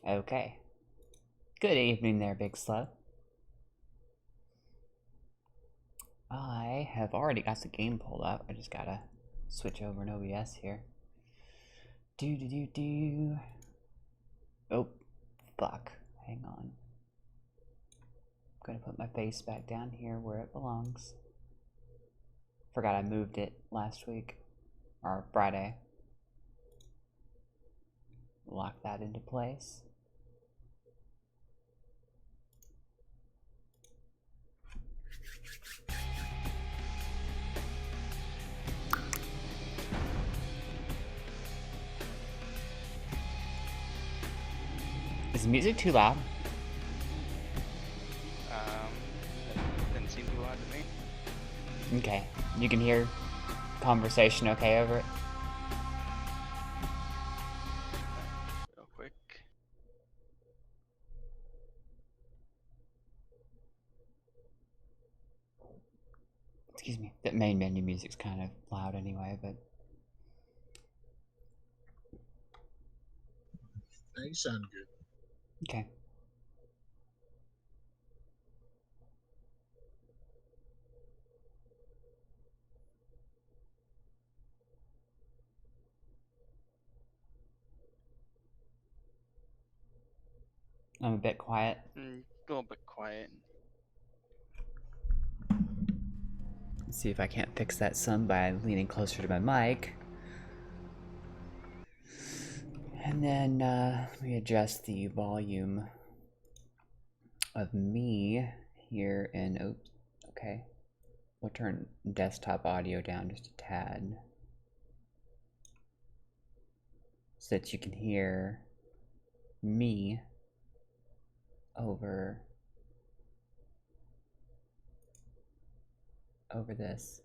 Okay. Good evening there, Big Slow. I have already got the game pulled up. I just gotta switch over in OBS here. Do. Oh, fuck. Hang on. I'm gonna put my face back down here where it belongs. Forgot I moved it last week. Or Friday. Lock that into place. Is the music too loud? Didn't seem too loud to me. Okay. You can hear conversation okay over it? Real quick. Excuse me. The main menu music's kind of loud anyway, but... You sound good. Okay. I'm a bit quiet. A little bit quiet. Let's see if I can't fix that some by leaning closer to my mic. And then let me adjust the volume of me here in, oops, okay. We'll turn desktop audio down just a tad so that you can hear me over this.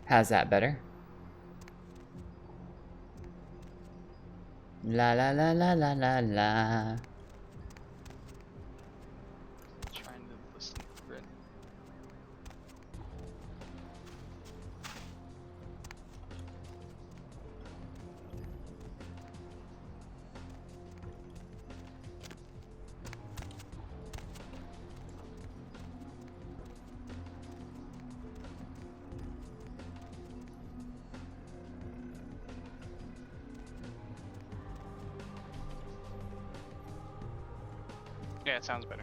How's that better? La la la la la la la. Trying to listen for it. Yeah, it sounds better.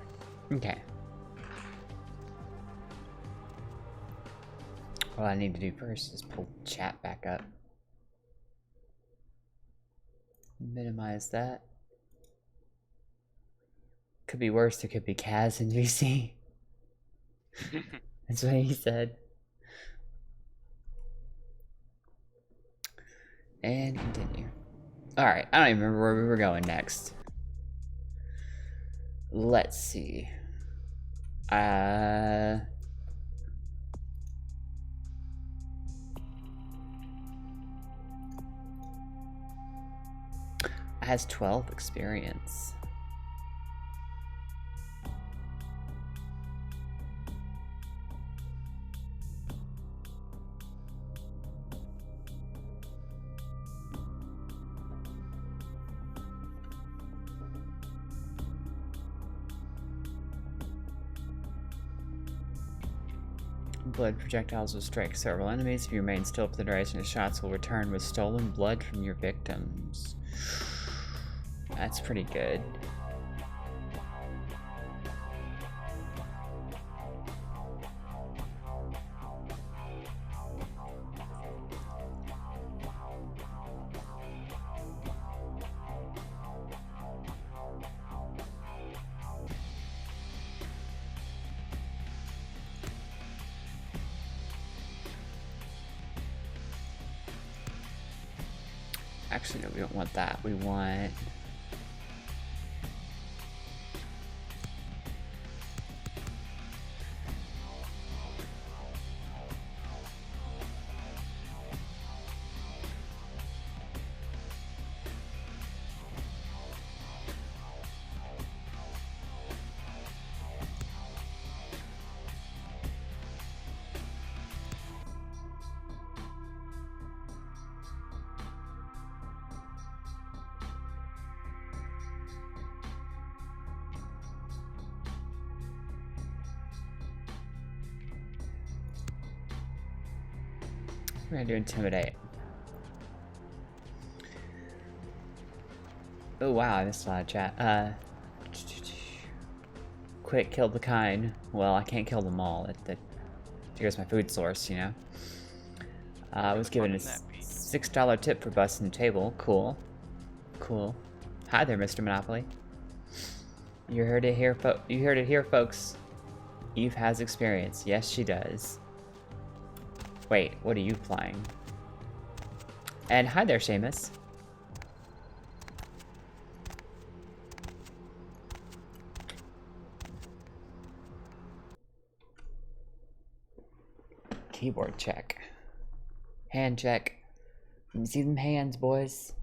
Okay. All I need to do first is pull chat back up. Minimize that. Could be worse, there could be Kaz in GC. That's what he said. And continue. Alright, I don't even remember where we were going next. Let's see. Has 12 experience. Blood projectiles will strike several enemies. If you remain still for the duration, the shots will return with stolen blood from your victims. That's pretty good. Actually, no, we don't want that. We want... We're gonna do intimidate. Oh wow, I missed a lot of chat. Quick, kill the kind. Well, I can't kill them all. Here's my food source, you know. I was given a $6 tip for busting the table. Cool. Cool. Hi there, Mr. Monopoly. You heard it here, folks. Eve has experience. Yes, she does. Wait, what are you flying? And hi there, Seamus. Keyboard check. Hand check. Let me see them hands, boys.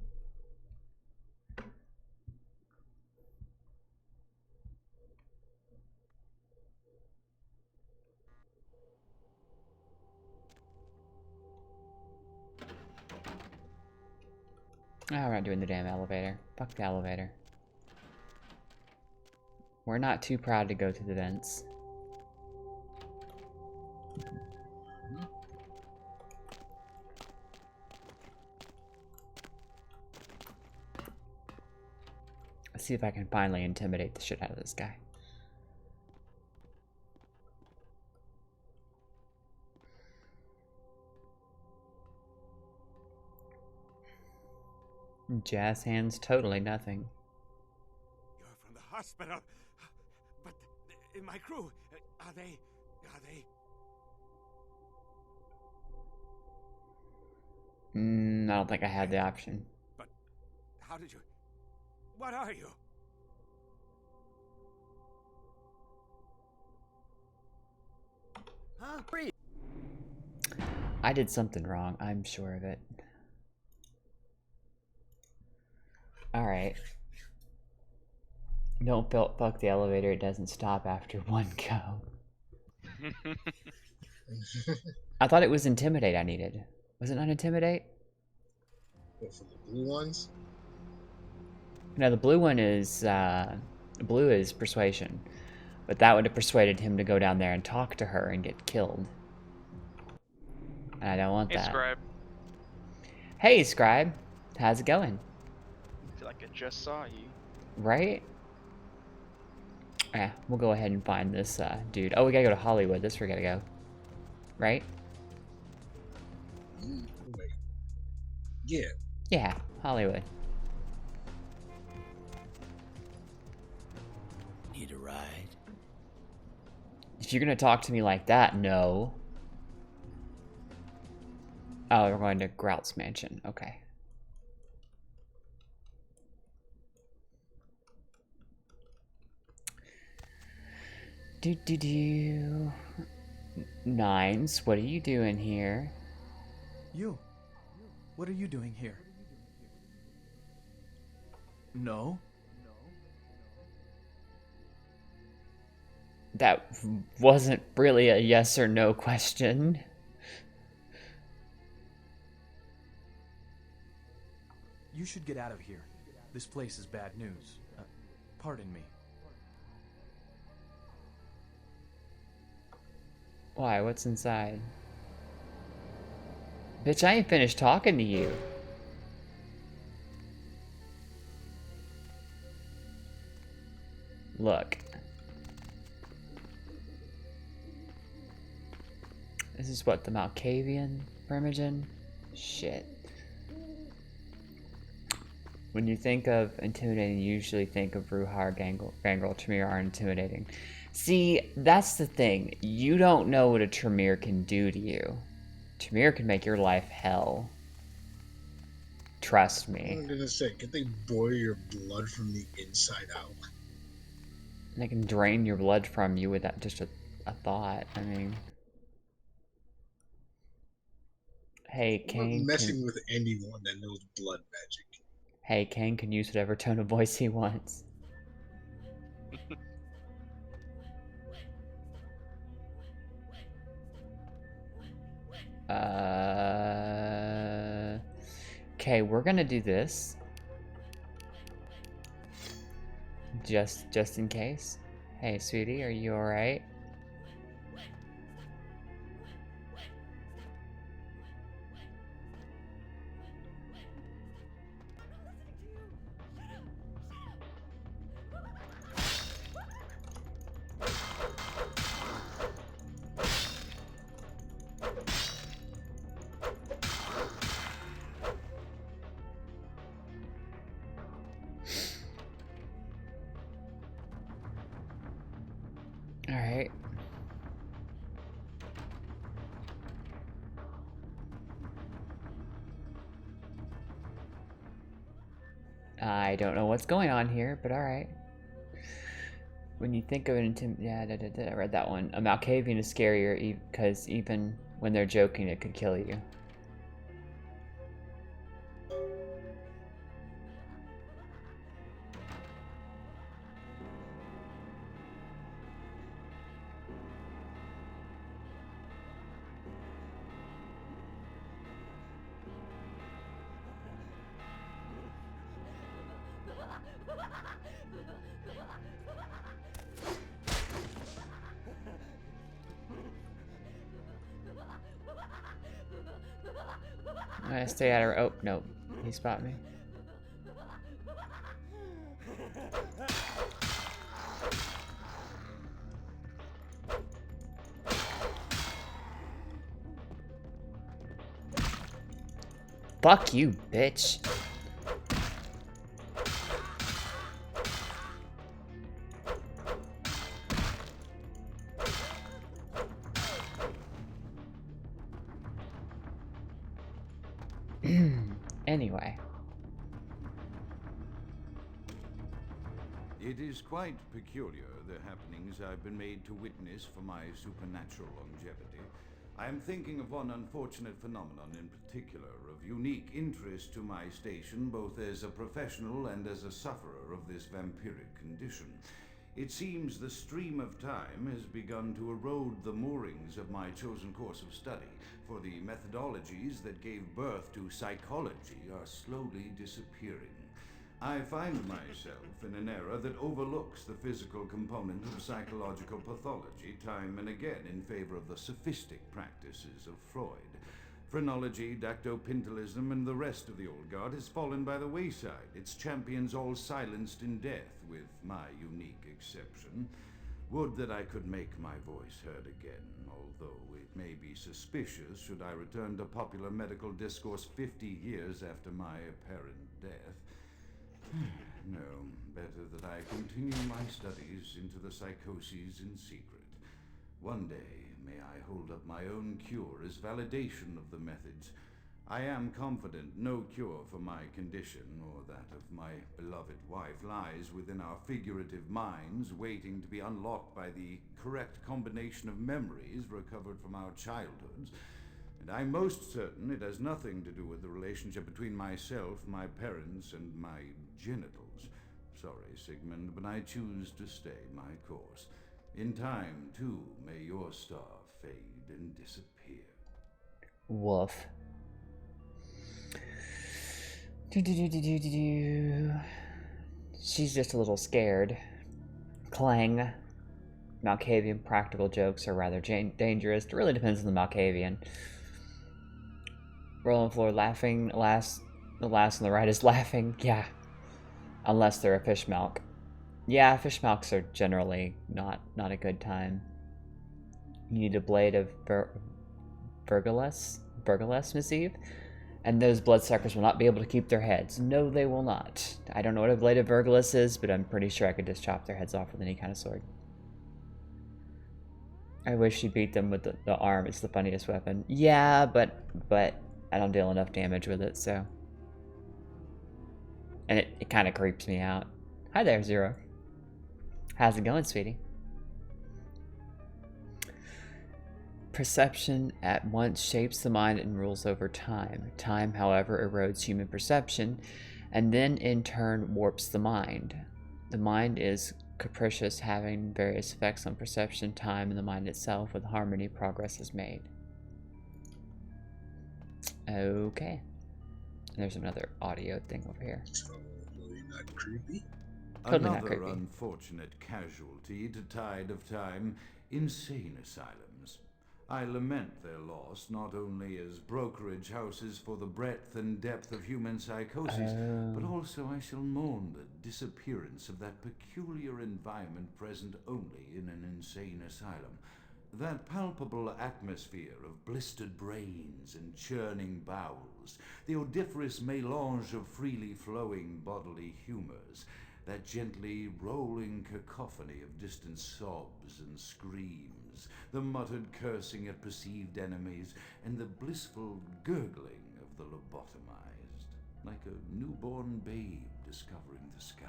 Oh, we're not doing the damn elevator. Fuck the elevator. We're not too proud to go to the vents. Let's see if I can finally intimidate the shit out of this guy. Jazz hands, totally nothing. You're from the hospital, but my crew, are they? I don't think I had the option. But how did you? What are you? Huh? I did something wrong, I'm sure of it. Alright. Don't fuck the elevator, it doesn't stop after one go. I thought it was intimidate I needed. Was it not intimidate? What, for the blue ones? No, the blue one is, blue is persuasion. But that would have persuaded him to go down there and talk to her and get killed. And I don't want that. Hey, Scribe. Hey, Scribe. How's it going? I feel like I just saw you. Right? Yeah, we'll go ahead and find this, dude. Oh, we gotta go to Hollywood. That's where we gotta go. Right? Wait. Yeah. Yeah, Hollywood. Need a ride? If you're gonna talk to me like that, no. Oh, we're going to Grout's mansion. Okay. Do. Nines, what are you doing here? You. What are you doing here? No? That wasn't really a yes or no question. You should get out of here. This place is bad news. Pardon me. Why? What's inside? Bitch, I ain't finished talking to you. Look. This is what, the Malkavian Primogen? Shit. When you think of intimidating, you usually think of Ruhar, Gangrel, Tremere are intimidating. See, that's the thing. You don't know what a Tremere can do to you. Tremere can make your life hell. Trust me. I'm gonna say, can they boil your blood from the inside out? They can drain your blood from you without just a thought. I mean... Hey, Kane. I'm messing with anyone that knows blood magic. Hey, Kane can use whatever tone of voice he wants. Okay, we're gonna do this. Just in case. Hey, sweetie, are you alright? I don't know what's going on here, but alright. When you think of an I read that one. A Malkavian is scarier because even when they're joking, it could kill you. I stay out of. Oh no, he spot me. Fuck you, bitch. Anyway. It is quite peculiar, the happenings I've been made to witness for my supernatural longevity. I am thinking of one unfortunate phenomenon in particular, of unique interest to my station, both as a professional and as a sufferer of this vampiric condition. It seems the stream of time has begun to erode the moorings of my chosen course of study, for the methodologies that gave birth to psychology are slowly disappearing. I find myself in an era that overlooks the physical component of psychological pathology time and again in favor of the sophistic practices of Freud. Phrenology, dactopintilism, and the rest of the old guard has fallen by the wayside, its champions all silenced in death, with my unique exception. Would that I could make my voice heard again, although it may be suspicious should I return to popular medical discourse 50 years after my apparent death. No, better that I continue my studies into the psychoses in secret. One day, may I hold up my own cure as validation of the methods. I am confident no cure for my condition, or that of my beloved wife, lies within our figurative minds, waiting to be unlocked by the correct combination of memories recovered from our childhoods. And I'm most certain it has nothing to do with the relationship between myself, my parents, and my genitals. Sorry, Sigmund, but I choose to stay my course. In time, too, may your star fade and disappear. Woof. She's just a little scared. Clang. Malkavian practical jokes are rather dangerous. It really depends on the Malkavian. Roll on the floor laughing. The last on the right is laughing. Yeah. Unless they're a fish milk. Yeah, fish milks are generally not a good time. You need a blade of Virgulus, Miss Eve? And those bloodsuckers will not be able to keep their heads. No, they will not. I don't know what a blade of Virgulus is, but I'm pretty sure I could just chop their heads off with any kind of sword. I wish you beat them with the arm. It's the funniest weapon. Yeah, but I don't deal enough damage with it, so. And it kind of creeps me out. Hi there, Zero. How's it going, sweetie? Perception at once shapes the mind and rules over time. Time, however, erodes human perception, and then in turn warps the mind. The mind is capricious, having various effects on perception, time, and the mind itself. With harmony, progress is made. Okay. There's another audio thing over here. Totally not creepy. Totally not Another creepy. unfortunate casualty to tide of time, insane asylums. I lament their loss not only as brokerage houses for the breadth and depth of human psychosis, but also I shall mourn the disappearance of that peculiar environment present only in an insane asylum. That palpable atmosphere of blistered brains and churning bowels, the odoriferous melange of freely flowing bodily humors, that gently rolling cacophony of distant sobs and screams, the muttered cursing at perceived enemies, and the blissful gurgling of the lobotomized, like a newborn babe discover in the sky.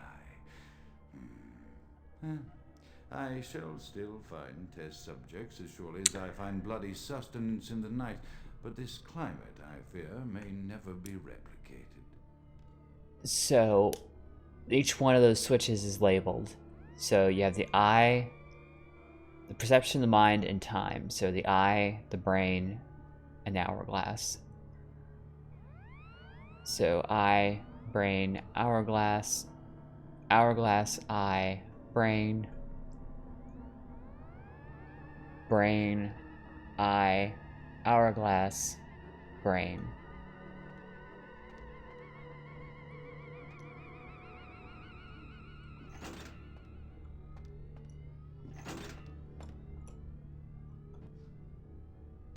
I shall still find test subjects as surely as I find bloody sustenance in the night, but this climate, I fear, may never be replicated. So, each one of those switches is labeled. So you have the eye, the perception, the mind, and time. So the eye, the brain, and the hourglass. So eye, brain, hourglass, hourglass, eye, brain, brain, eye, hourglass, brain.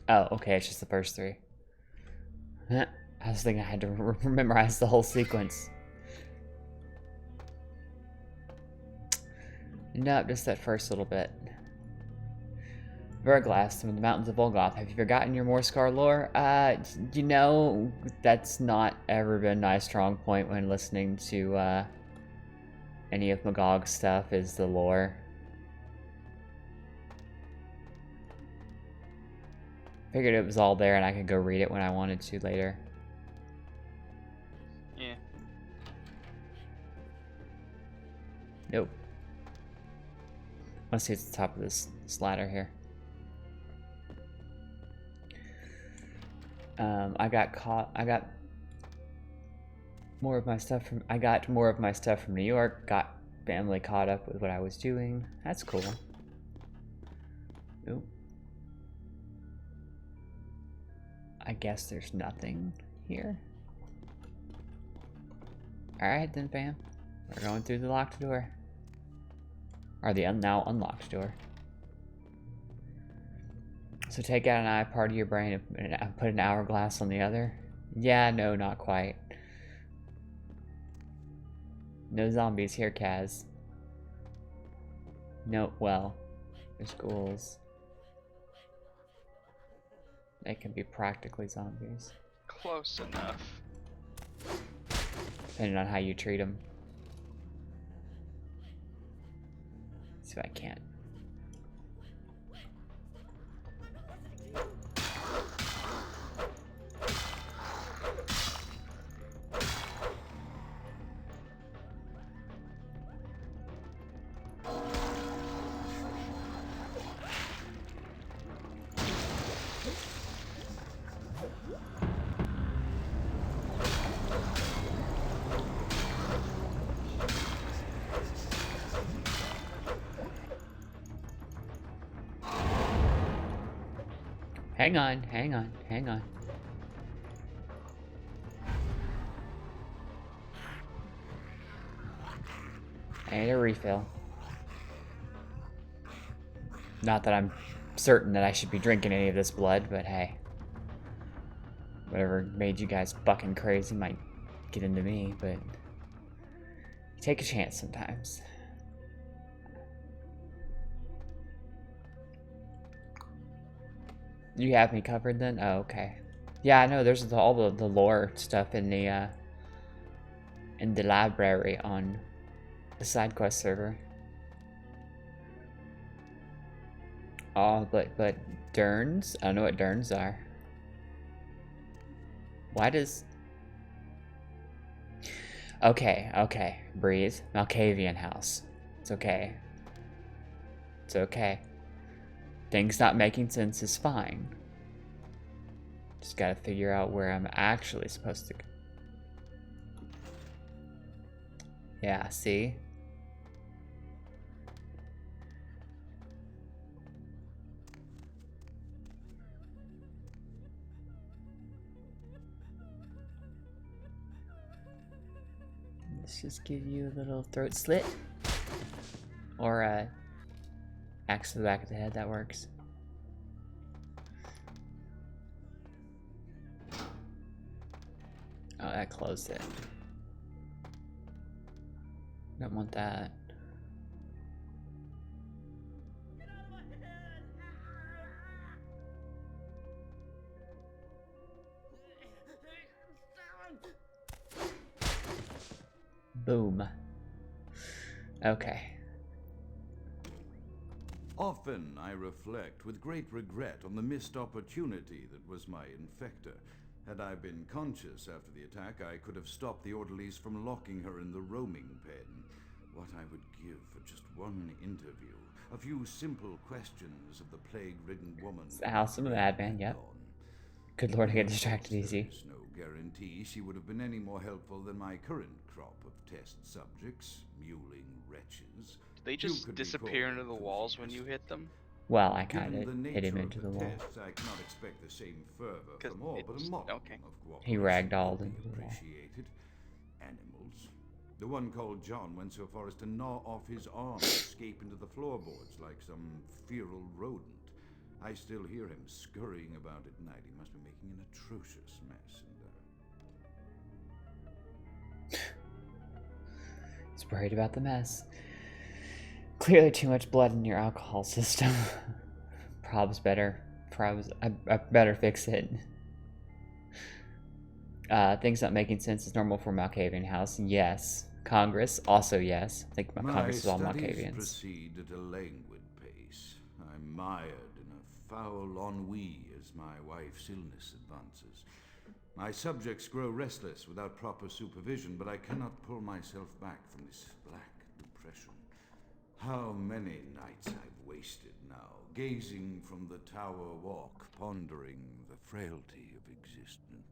Oh, okay, it's just the first three. I was thinking I had to memorize the whole sequence. Nope, just that first little bit. Verglass from the mountains of Volgoth. Have you forgotten your Morscar lore? You know, that's not ever been my strong point when listening to any of Magog's stuff, is the lore. Figured it was all there and I could go read it when I wanted to later. Yeah. Nope. Let's see at the top of this ladder here. I got more of my stuff from New York. Got family caught up with what I was doing. That's cool. Nope. I guess there's nothing here. Alright then, fam. We're going through the locked door. Or the now unlocked door. So take out an eye part of your brain and put an hourglass on the other? Yeah, no, not quite. No zombies here, Kaz. No, well, there's ghouls. They can be practically zombies. Close enough. Depending on how you treat them. See if I can't. Hang on, hang on, hang on. I need a refill. Not that I'm certain that I should be drinking any of this blood, but hey. Whatever made you guys fucking crazy might get into me, but you take a chance sometimes. You have me covered then? Oh, okay. Yeah, I know there's all the lore stuff in the library on the side quest server. Oh, but Derns? I don't know what Derns are. Why does... Okay, breathe. Malkavian house. It's okay. It's okay. Things not making sense is fine. Just gotta figure out where I'm actually supposed to go. Yeah, see? Let's just give you a little throat slit. Or axe to the back of the head, that works. Oh, that closed it. Don't want that. Boom. Okay. Often I reflect with great regret on the missed opportunity that was my infector. Had I been conscious after the attack, I could have stopped the orderlies from locking her in the roaming pen. What I would give for just one interview, a few simple questions of the plague-ridden woman. It's the house of the madman, yep. Good lord, I get distracted easy. There's no guarantee she would have been any more helpful than my current crop of test subjects, mewling wretches. Do they just disappear into the walls when you hit them? Well, I kind Given of the hit him nature into of the wall. tests, I cannot expect the same fervor 'Cause from all, but a it's- modicum okay. of He cooperation ragdolled will into be the wall. appreciated. Animals. The one called John went so far as to gnaw off his arm and escape into the floorboards like some feral rodent. I still hear him scurrying about at night. He must be making an atrocious mess. He's worried about the mess. Clearly too much blood in your alcohol system. Probs better. I better fix it. Things not making sense is normal for Malkavian house. Yes. Congress, also yes. I think Congress is all Malkavians. Proceed at a languid pace. I'm mired in a foul ennui as my wife's illness advances. My subjects grow restless without proper supervision, but I cannot pull myself back from this black depression. How many nights I've wasted now, gazing from the tower walk, pondering the frailty of existence.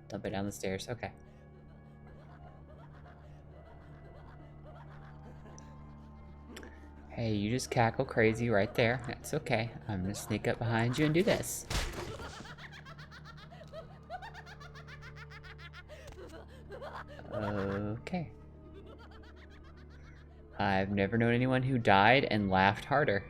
Dump it down the stairs. Okay. Hey, you just cackle crazy right there. That's okay. I'm gonna sneak up behind you and do this. Okay. I've never known anyone who died and laughed harder.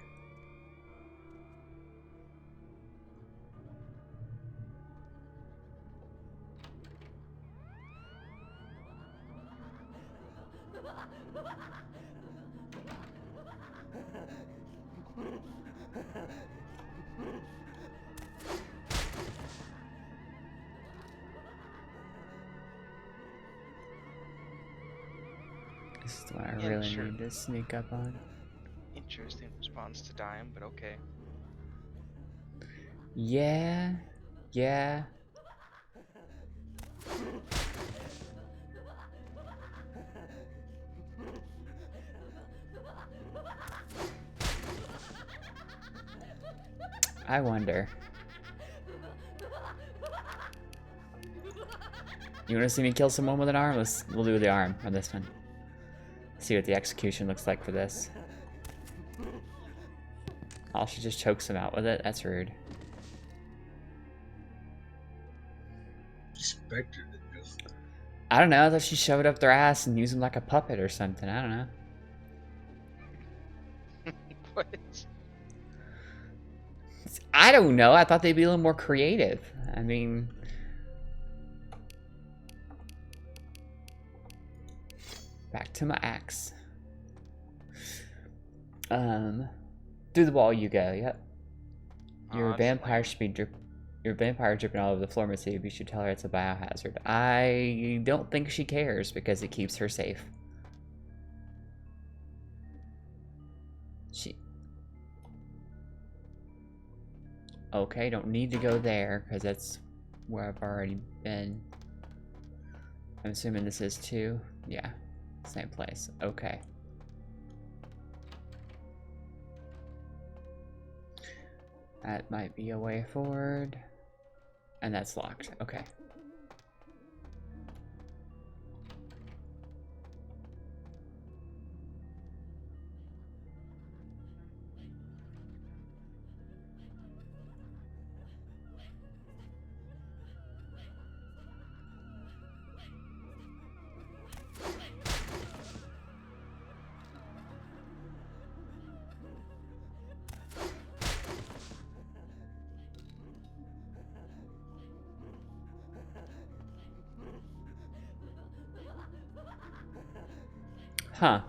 This is what I Yeah, really sure. need to sneak up on. Interesting response to dying, but okay. Yeah. Yeah. I wonder. You want to see me kill someone with an arm? We'll do the arm on this one. See what the execution looks like for this. Oh, she just chokes him out with it? That's rude. Expected to do. I don't know. I thought she shoved it up their ass and used him like a puppet or something. I don't know. What? I don't know. I thought they'd be a little more creative. I mean... Back to my axe. Through the wall you go, yep. Your vampire should be your vampire dripping all over the floor, Missy. You should tell her it's a biohazard. I don't think she cares because it keeps her safe. Okay, don't need to go there because that's where I've already been. I'm assuming this is too. Yeah, same place. Okay. That might be a way forward. And that's locked. Okay. Huh.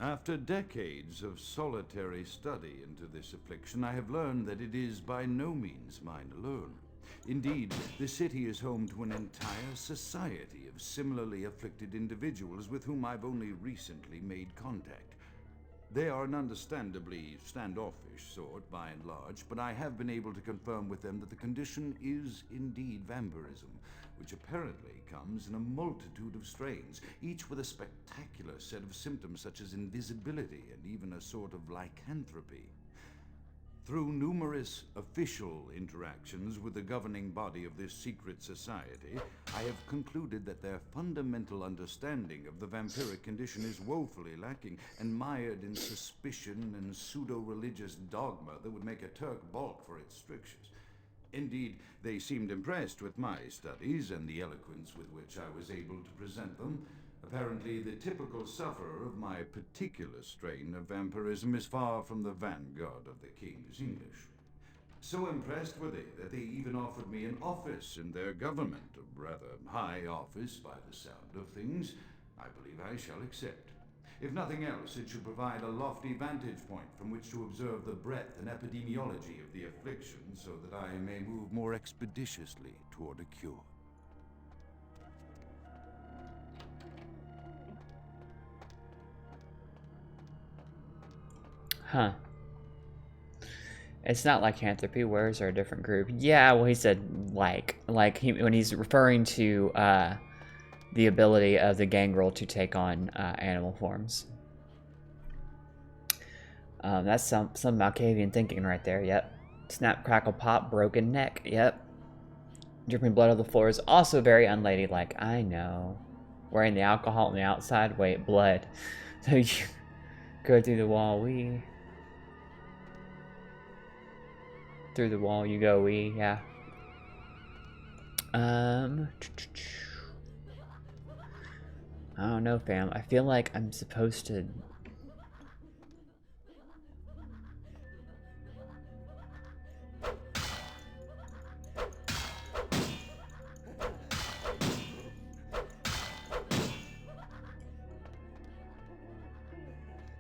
After decades of solitary study into this affliction, I have learned that it is by no means mine alone. Indeed, the city is home to an entire society of similarly afflicted individuals with whom I've only recently made contact. They are an understandably standoffish sort, by and large, but I have been able to confirm with them that the condition is indeed vampirism, which apparently comes in a multitude of strains, each with a spectacular set of symptoms such as invisibility and even a sort of lycanthropy. Through numerous official interactions with the governing body of this secret society, I have concluded that their fundamental understanding of the vampiric condition is woefully lacking and mired in suspicion and pseudo-religious dogma that would make a Turk balk for its strictures. Indeed, they seemed impressed with my studies and the eloquence with which I was able to present them. Apparently, the typical sufferer of my particular strain of vampirism is far from the vanguard of the King's English. So impressed were they that they even offered me an office in their government, a rather high office by the sound of things. I believe I shall accept. If nothing else, it should provide a lofty vantage point from which to observe the breadth and epidemiology of the affliction so that I may move more expeditiously toward a cure. Huh. It's not lycanthropy. Where's our different group? Yeah, well, he said when he's referring to the ability of the gangrel to take on animal forms. That's some Malkavian thinking right there. Yep. Snap, crackle, pop, broken neck. Yep. Dripping blood on the floor is also very unladylike. I know. Wearing the alcohol on the outside. Wait, blood. So you go through the wall. Through the wall you go. Yeah. I don't know, fam. I feel like I'm supposed to.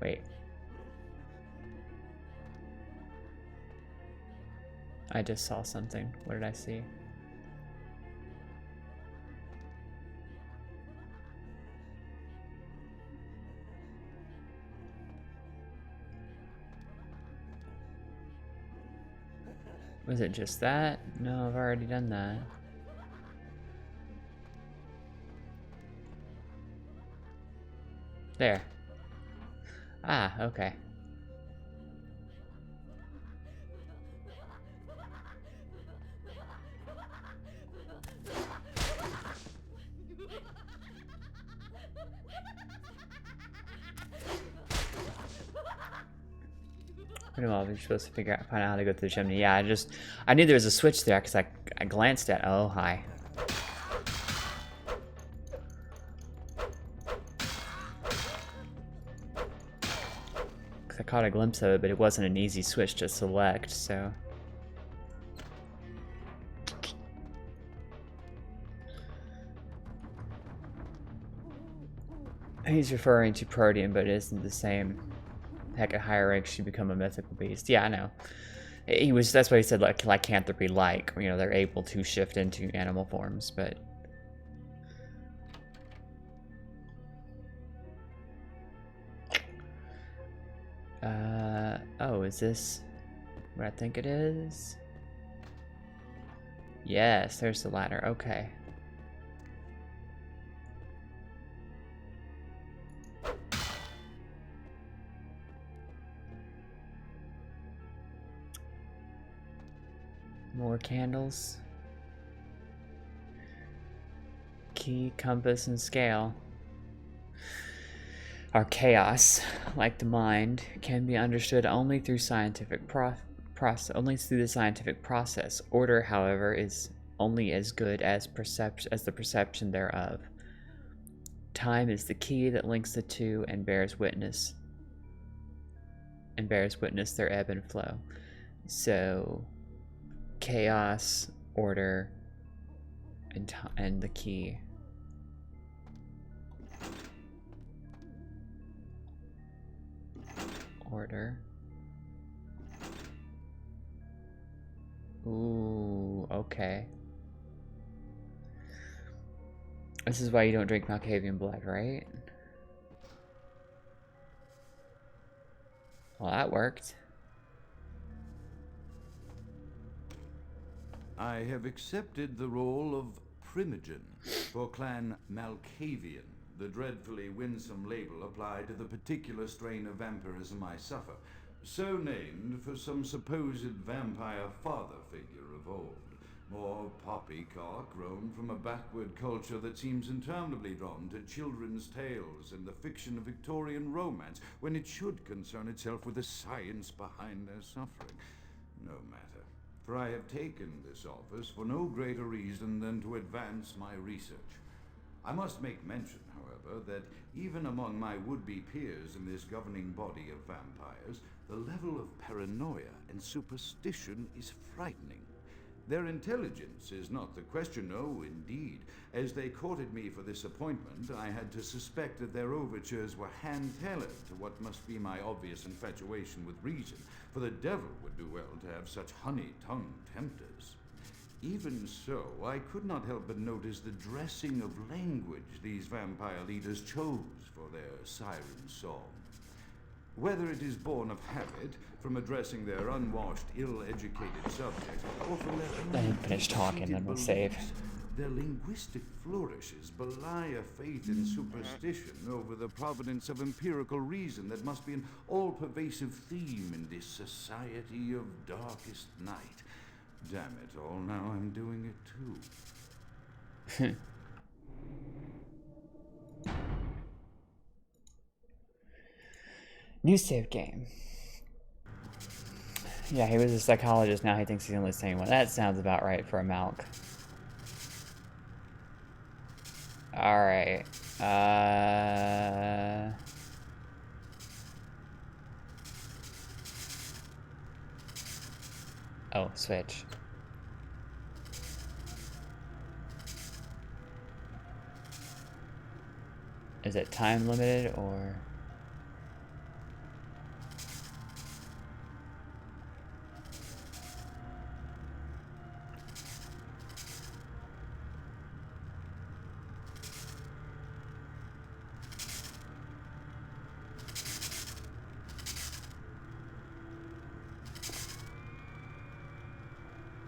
Wait. I just saw something. What did I see? Was it just that? No, I've already done that. There. Ah, okay. Well, we're supposed to find out how to go through the chimney. Yeah, I knew there was a switch there because I glanced at. Oh, hi. Because I caught a glimpse of it, but it wasn't an easy switch to select, so. He's referring to Protean, but it isn't the same. Heck, at higher ranks, you become a mythical beast. Yeah, I know. That's why he said like lycanthropy, you know, they're able to shift into animal forms, but. Oh, is this what I think it is? Yes, there's the ladder. Okay. More candles. Key, compass, and scale. Our chaos, like the mind, can be understood only through the scientific process. Order, however, is only as good as the perception thereof. Time is the key that links the two and bears witness their ebb and flow. So chaos, order, and the key. Order. Ooh, okay. This is why you don't drink Malkavian blood, right? Well, that worked. I have accepted the role of Primogen for Clan Malkavian, the dreadfully winsome label applied to the particular strain of vampirism I suffer, so named for some supposed vampire father figure of old. More poppycock grown from a backward culture that seems interminably drawn to children's tales and the fiction of Victorian romance, when it should concern itself with the science behind their suffering. No matter, for I have taken this office for no greater reason than to advance my research. I must make mention, however, that even among my would-be peers in this governing body of vampires, the level of paranoia and superstition is frightening. Their intelligence is not the question, no, indeed. As they courted me for this appointment, I had to suspect that their overtures were hand-tailored to what must be my obvious infatuation with reason, for the devil would do well to have such honey-tongued tempters. Even so, I could not help but notice the dressing of language these vampire leaders chose for their siren song. Whether it is born of habit, from addressing their unwashed, ill-educated subjects, or from their Let him finish talking, then we'll save. their linguistic flourishes belie a faith in superstition over the providence of empirical reason that must be an all-pervasive theme in this society of darkest night. Damn it all, now I'm doing it too. New save game. Yeah, he was a psychologist, now he thinks he's the only sane one. That sounds about right for a Malk. Alright. Oh, switch. Is it time limited or...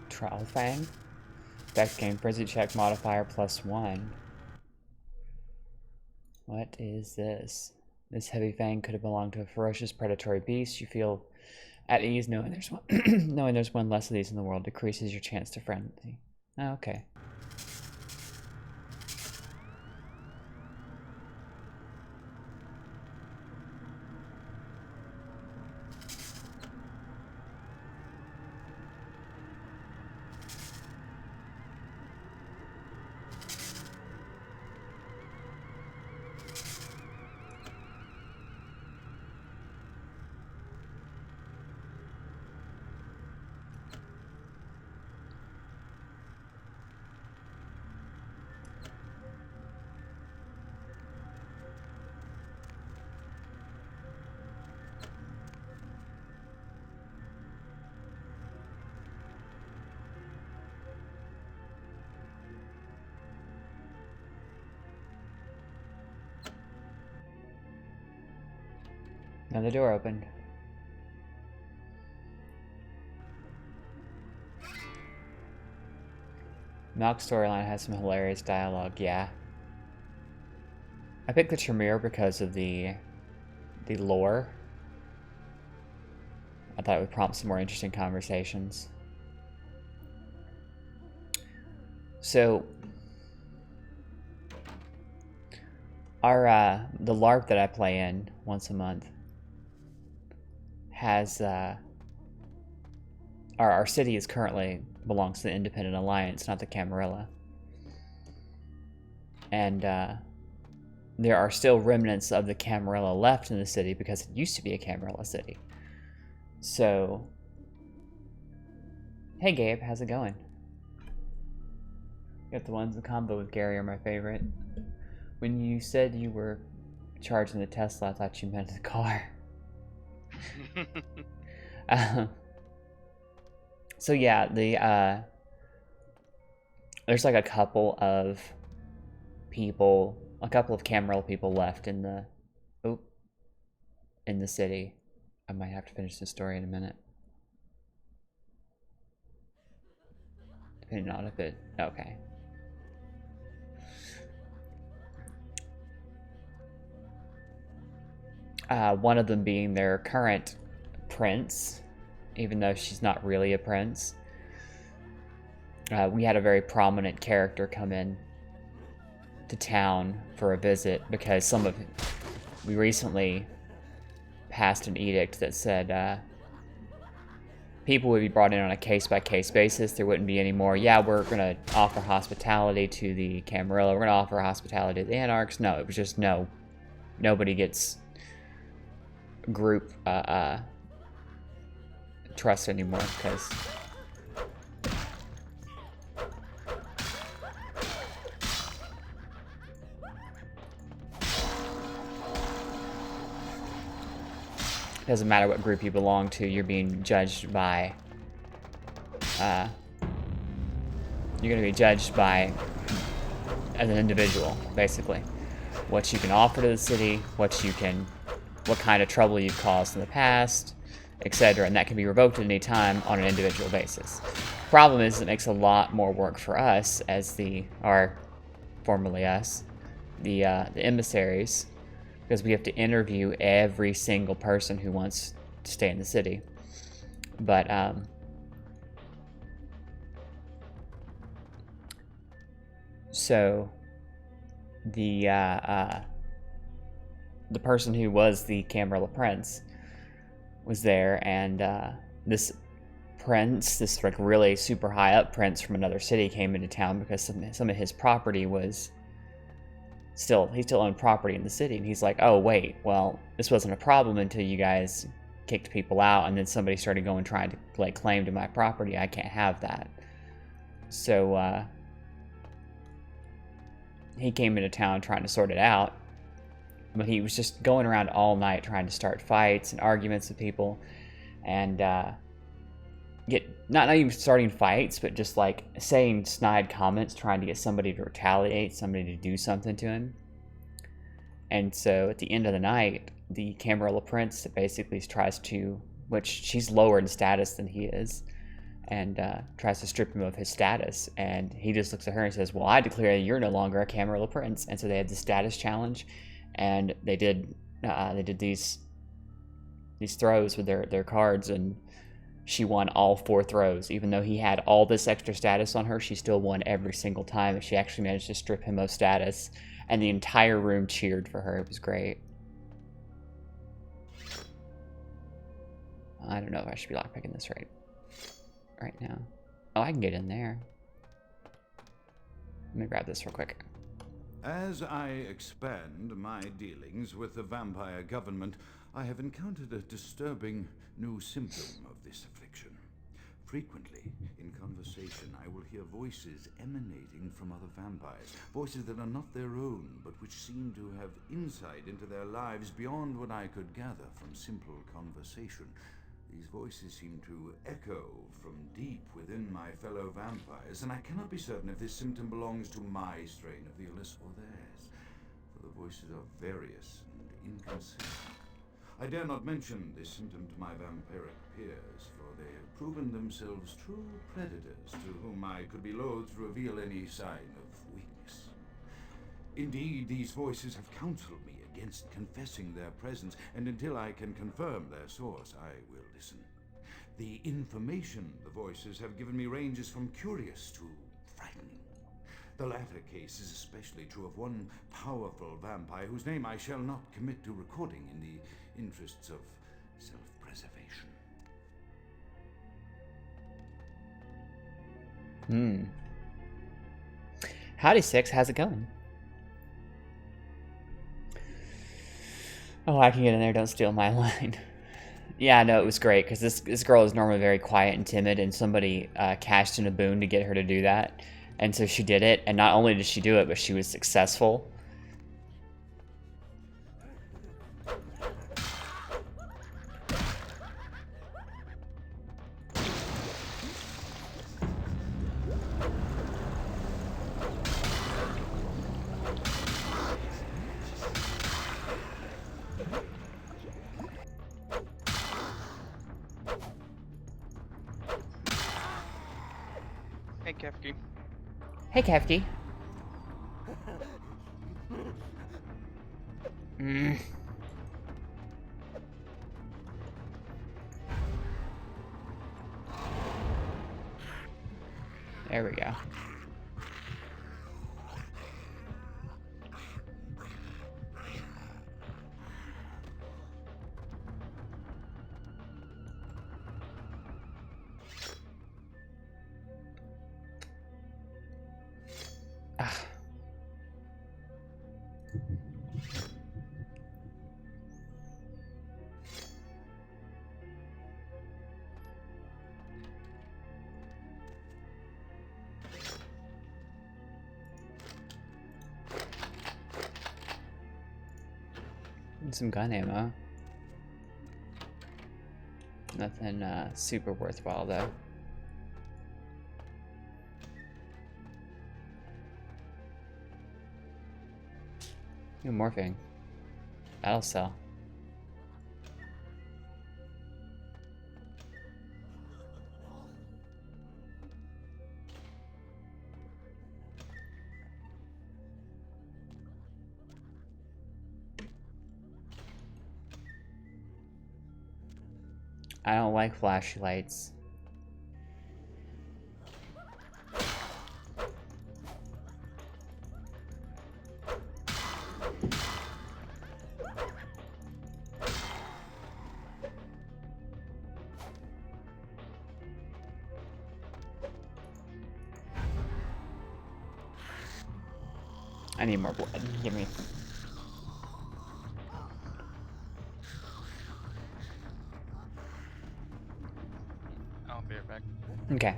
Trial Fang? Dex game frenzy check modifier +1. What is this? This heavy fang could have belonged to a ferocious predatory beast. You feel at ease knowing there's one knowing there's one less of these in the world decreases your chance to frenzy. Oh, okay. Now the door opened. Malk's storyline has some hilarious dialogue, yeah. I picked the Tremere because of the lore. I thought it would prompt some more interesting conversations. So our the LARP that I play in once a month has our city is currently belongs to the Independent Alliance, not the Camarilla. And there are still remnants of the Camarilla left in the city because it used to be a Camarilla city. So, Hey Gabe, how's it going? Got the ones in combo with Gary are my favorite. When you said you were charging the Tesla, I thought you meant the car. So yeah, there's like a couple of people, a couple of Camarilla people left in the city. I might have to finish this story in a minute. Depending on if it, okay. One of them being their current prince, even though she's not really a prince. We had a very prominent character come in to town for a visit because we recently passed an edict that said people would be brought in on a case-by-case basis. There wouldn't be any more, yeah, we're going to offer hospitality to the Camarilla, we're going to offer hospitality to the Anarchs. No, it was just no. Nobody gets group trust anymore because it doesn't matter what group you belong to, you're being judged by you're going to be judged by as an individual, basically. What you can offer to the city, what kind of trouble you've caused in the past, etc. And that can be revoked at any time on an individual basis. Problem is, it makes a lot more work for us as formerly us, the emissaries, because we have to interview every single person who wants to stay in the city. But so the person who was the Camarilla Prince was there, and this prince, this like really super high up prince from another city, came into town because some of his property was he still owned property in the city, and he's like, oh wait, well, this wasn't a problem until you guys kicked people out, and then somebody started trying to like claim to my property. I can't have that. So he came into town trying to sort it out, but he was just going around all night trying to start fights and arguments with people, and not even starting fights, but just like saying snide comments, trying to get somebody to retaliate, somebody to do something to him. And so at the end of the night, the Camarilla Prince basically tries to, which she's lower in status than he is, and tries to strip him of his status. And he just looks at her and says, well, I declare you're no longer a Camarilla Prince. And so they had the status challenge, and they did these throws with their cards, and she won all 4 throws. Even though he had all this extra status on her, she still won every single time, and she actually managed to strip him of status, and the entire room cheered for her. It was great. I don't know if I should be lockpicking this right now. Oh, I can get in there. Let me grab this real quick. As I expand my dealings with the vampire government, I have encountered a disturbing new symptom of this affliction. Frequently, in conversation, I will hear voices emanating from other vampires, voices that are not their own, but which seem to have insight into their lives beyond what I could gather from simple conversation. These voices seem to echo from deep within my fellow vampires, and I cannot be certain if this symptom belongs to my strain of illness or theirs, for the voices are various and inconsistent. I dare not mention this symptom to my vampiric peers, for they have proven themselves true predators to whom I could be loath to reveal any sign of weakness. Indeed, these voices have counseled me against confessing their presence, and until I can confirm their source, I will listen. The information the voices have given me ranges from curious to frightening. The latter case is especially true of one powerful vampire whose name I shall not commit to recording in the interests of self-preservation. Howdy, Six. How's it going? Oh, I can get in there. Don't steal my line. Yeah, no, it was great because this girl is normally very quiet and timid, and somebody cashed in a boon to get her to do that, and so she did it. And not only did she do it, but she was successful. Hey, Kefki. Hey, Kefki. Mm. There we go. Ah. And some gun ammo. Nothing super worthwhile though. New morphing. That'll sell. I don't like flashy lights. I need more blood. Give me. I'll be right back. Okay.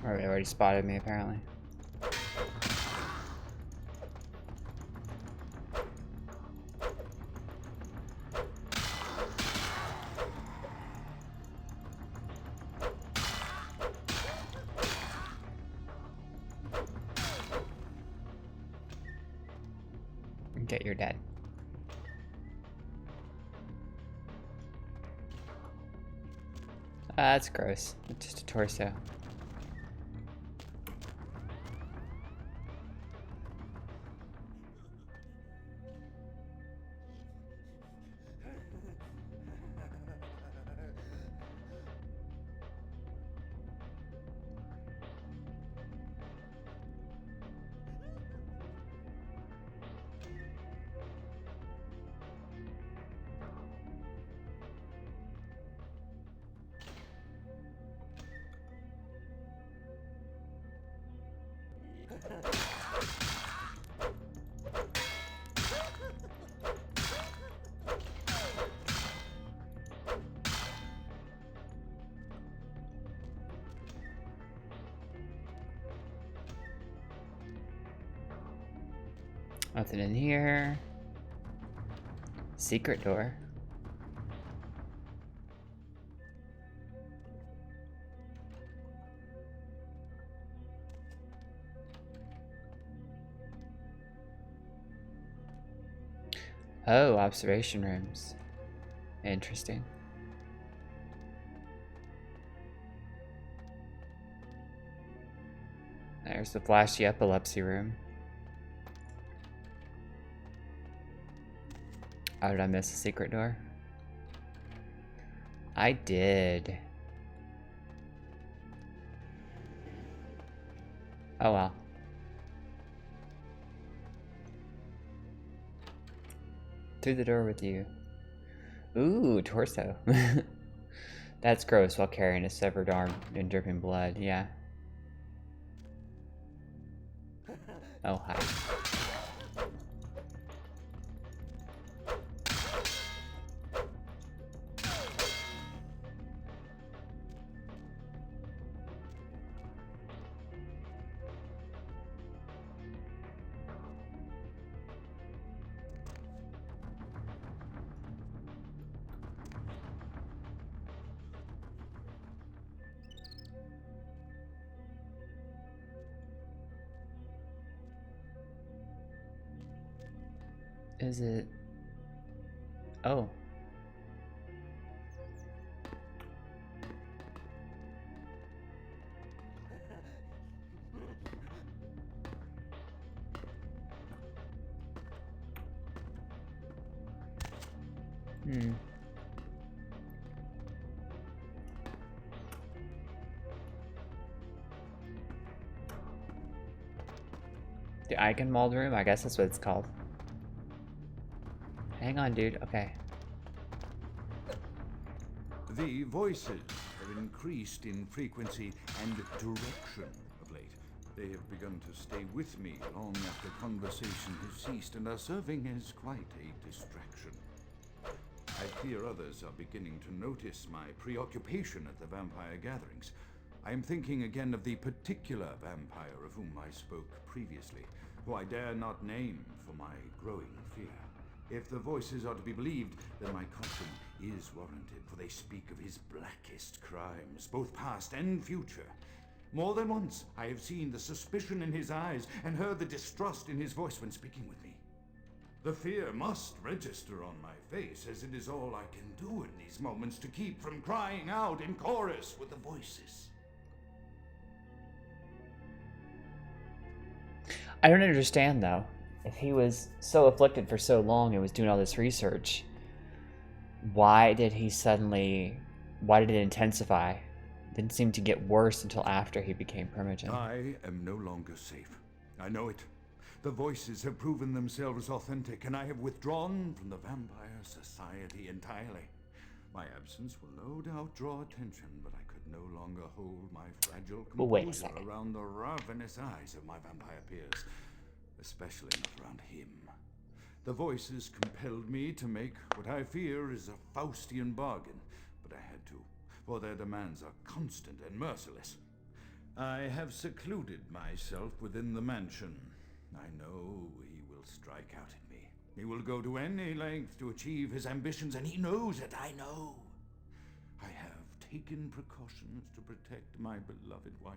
Alright, already spotted me apparently. Okay, you're dead. That's gross. It's just a torso. Nothing in here. Secret door. Oh, observation rooms. Interesting. There's the flashy epilepsy room. Oh, did I miss a secret door? I did. Oh well. Through the door with you. Ooh, torso. That's gross while carrying a severed arm and dripping blood, yeah. Oh, hi. Is it? Oh. Hmm. The icon mold room? I guess that's what it's called. Hang on, dude. Okay. The voices have increased in frequency and direction of late. They have begun to stay with me long after conversation has ceased and are serving as quite a distraction. I fear others are beginning to notice my preoccupation at the vampire gatherings. I am thinking again of the particular vampire of whom I spoke previously, who I dare not name for my growing fear. If the voices are to be believed, then my caution is warranted, for they speak of his blackest crimes, both past and future. More than once I have seen the suspicion in his eyes and heard the distrust in his voice when speaking with me. The fear must register on my face, as it is all I can do in these moments to keep from crying out in chorus with the voices. I don't understand, though. If he was so afflicted for so long and was doing all this research, why did he suddenly... Why did it intensify? Didn't seem to get worse until after he became primogen. I am no longer safe. I know it. The voices have proven themselves authentic, and I have withdrawn from the Vampire Society entirely. My absence will no doubt draw attention, but I could no longer hold my fragile composure around the ravenous eyes of my vampire peers, especially not around him. The voices compelled me to make what I fear is a Faustian bargain, but I had to, for their demands are constant and merciless. I have secluded myself within the mansion. I know he will strike out at me. He will go to any length to achieve his ambitions, and he knows it, I know. I have taken precautions to protect my beloved wife.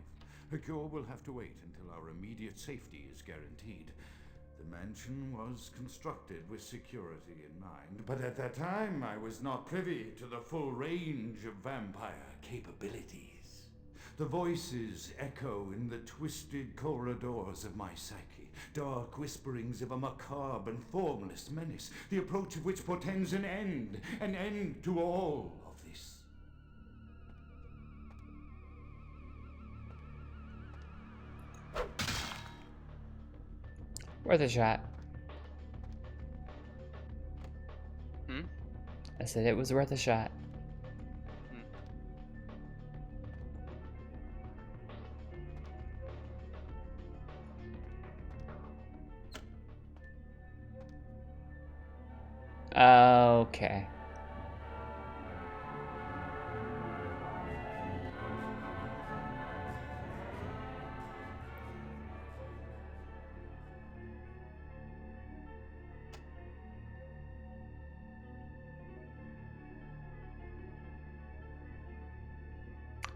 A cure will have to wait until our immediate safety is guaranteed. The mansion was constructed with security in mind, but at that time I was not privy to the full range of vampire capabilities. The voices echo in the twisted corridors of my psyche, dark whisperings of a macabre and formless menace, the approach of which portends an end to all of this. Worth a shot. Hmm? I said it was worth a shot. Okay.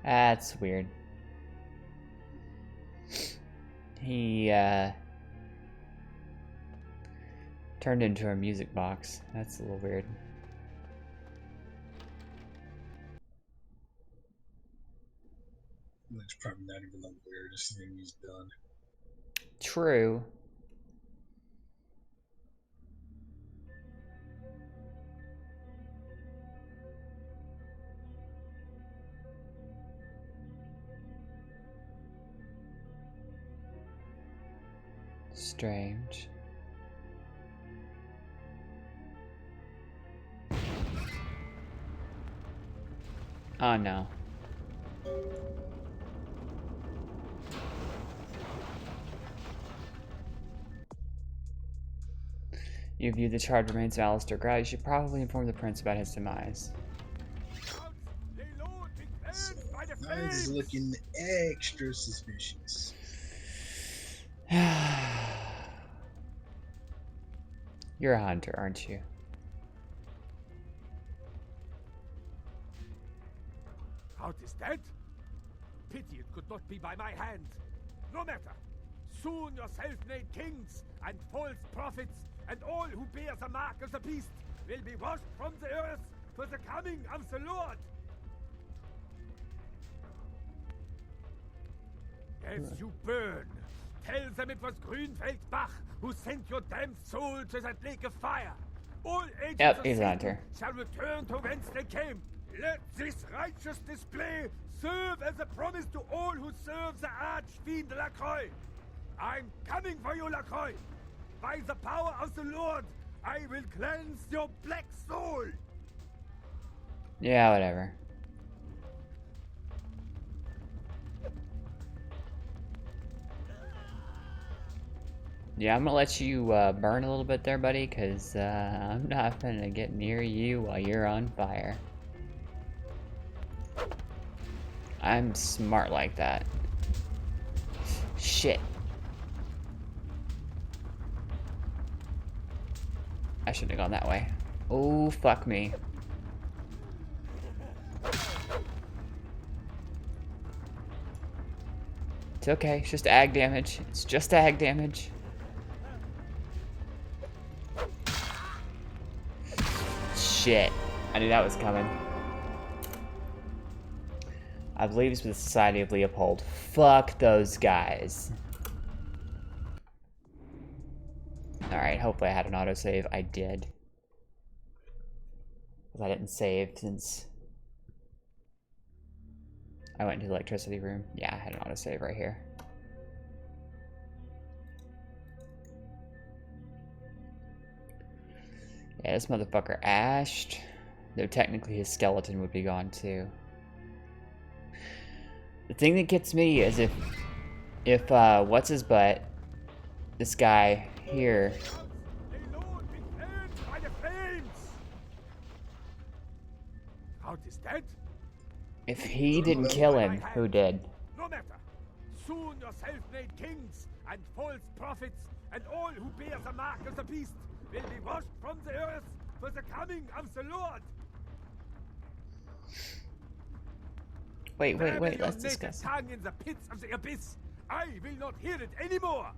That's weird. He, turned into a music box. That's a little weird. It's probably not even the weirdest thing he's done. True. Strange. Oh no. You view the charred remains of Alistair Grau. You should probably inform the prince about his demise. Now he's looking extra suspicious. You're a hunter, aren't you? Out is dead? Pity it could not be by my hand. No matter. Soon your self-made kings and false prophets and all who bear the mark of the beast will be washed from the earth for the coming of the Lord. As you burn, tell them it was Grünfeld Bach who sent your damned soul to that lake of fire. All agents of he's an Satan hunter. shall return to whence they came. Let this righteous display serve as a promise to all who serve the archfiend Lacroix. I'm coming for you, Lacroix. By the power of the Lord, I will cleanse your black soul. Yeah, whatever. Yeah, I'm gonna let you burn a little bit there, buddy, because I'm not gonna get near you while you're on fire. I'm smart like that. Shit. I shouldn't have gone that way. Oh, fuck me. It's okay, it's just ag damage. It's just ag damage. Shit. I knew that was coming. I believe it's with the Society of Leopold. Fuck those guys. Alright, hopefully I had an autosave. I did. Because I didn't save since I went into the electricity room. Yeah, I had an autosave right here. Yeah, this motherfucker ashed. Though technically his skeleton would be gone too. The thing that gets me is if what's his butt, this guy here, if he didn't kill him, who did? No matter. Soon your self-made kings and false prophets and all who bear the mark of the beast will be washed from the earth for the coming of the Lord. Wait, let's discuss. Tongue in the pits of the abyss. I will not hear it anymore.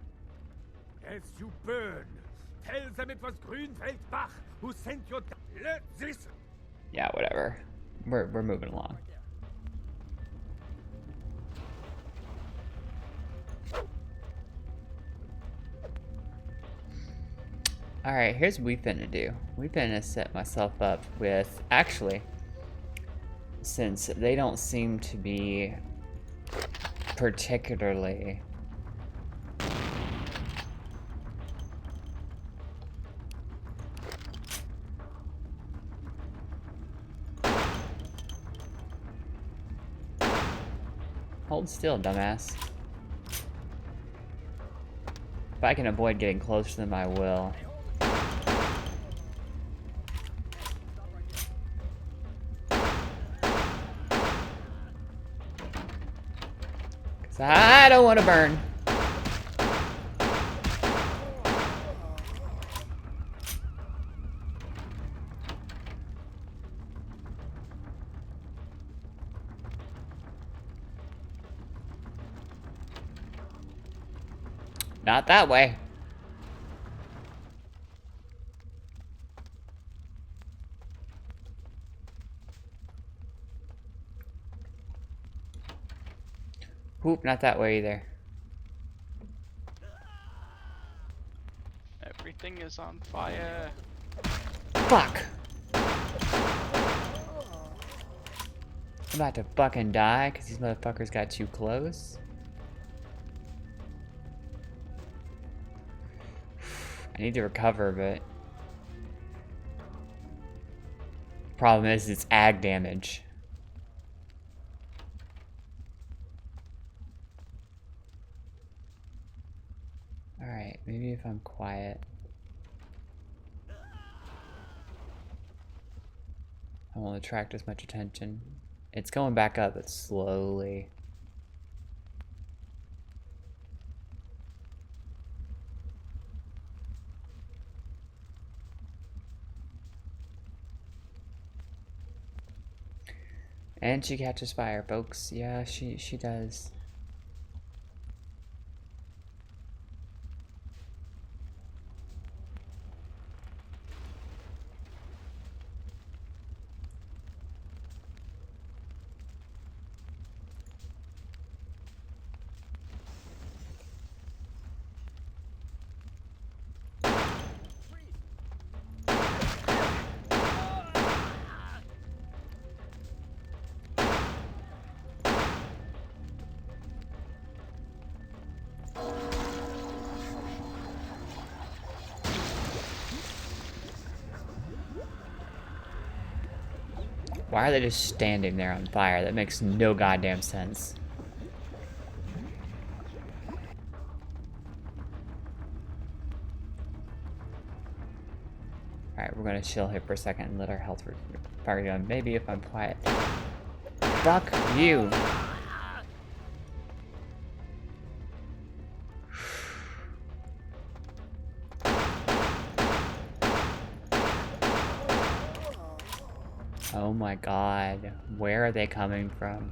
As you burn, tell them it was Grünfeld Bach who sent your... Let this... Yeah, whatever. We're moving along. Alright, here's what we finna do. We finna set myself up with... Actually, since they don't seem to be particularly... Hold still, dumbass. If I can avoid getting close to them, I will. 'Cause I don't want to burn. Not that way. Whoop, not that way either. Everything is on fire. Fuck! I'm about to fucking die because these motherfuckers got too close. I need to recover, but problem is it's ag damage. Alright, maybe if I'm quiet. I won't attract as much attention. It's going back up, but slowly. And she catches fire, folks. Yeah, she does. Why are they just standing there on fire? That makes no goddamn sense. Alright, we're gonna chill here for a second and let our health fire gun. Maybe if I'm quiet. Fuck you! Oh my god, where are they coming from?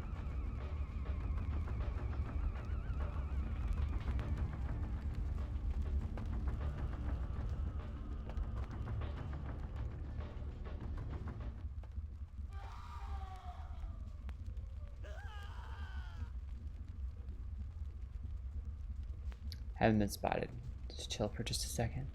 Haven't been spotted. Just chill for just a second.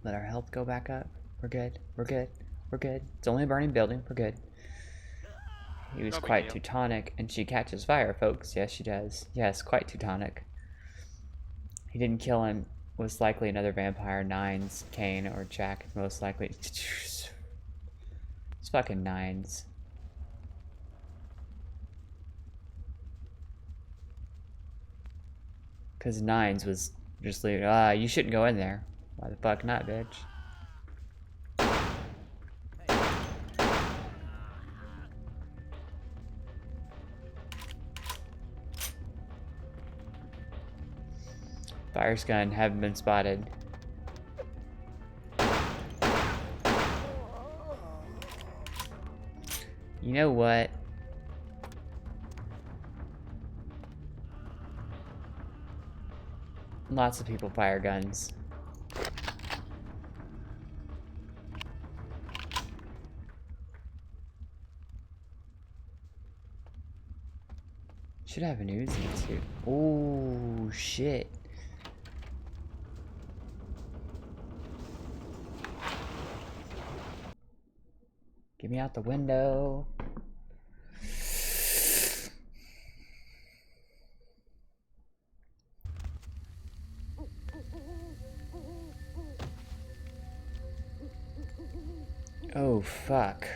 Let our health go back up. We're good. We're good. We're good. It's only a burning building. We're good. He was quite Teutonic, and she catches fire, folks. Yes, she does. Yes, quite Teutonic. He didn't kill him. Was likely another vampire. Nines, Kane, or Jack. Most likely. It's fucking Nines. Because Nines was just leaving. You shouldn't go in there. Why the fuck not, bitch? Fire's gun, haven't been spotted. You know what? Lots of people fire guns. Should have an Uzi too. Oh shit. Get me out the window. Oh fuck.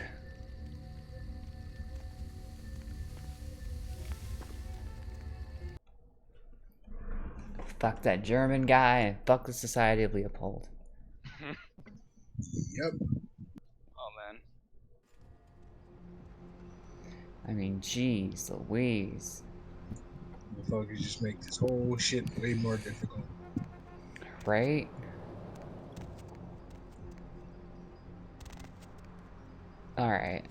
Fuck that German guy and fuck the Society of Leopold. Yep. Oh man. I mean, jeez Louise. Motherfuckers just make this whole shit way more difficult. Right? Alright.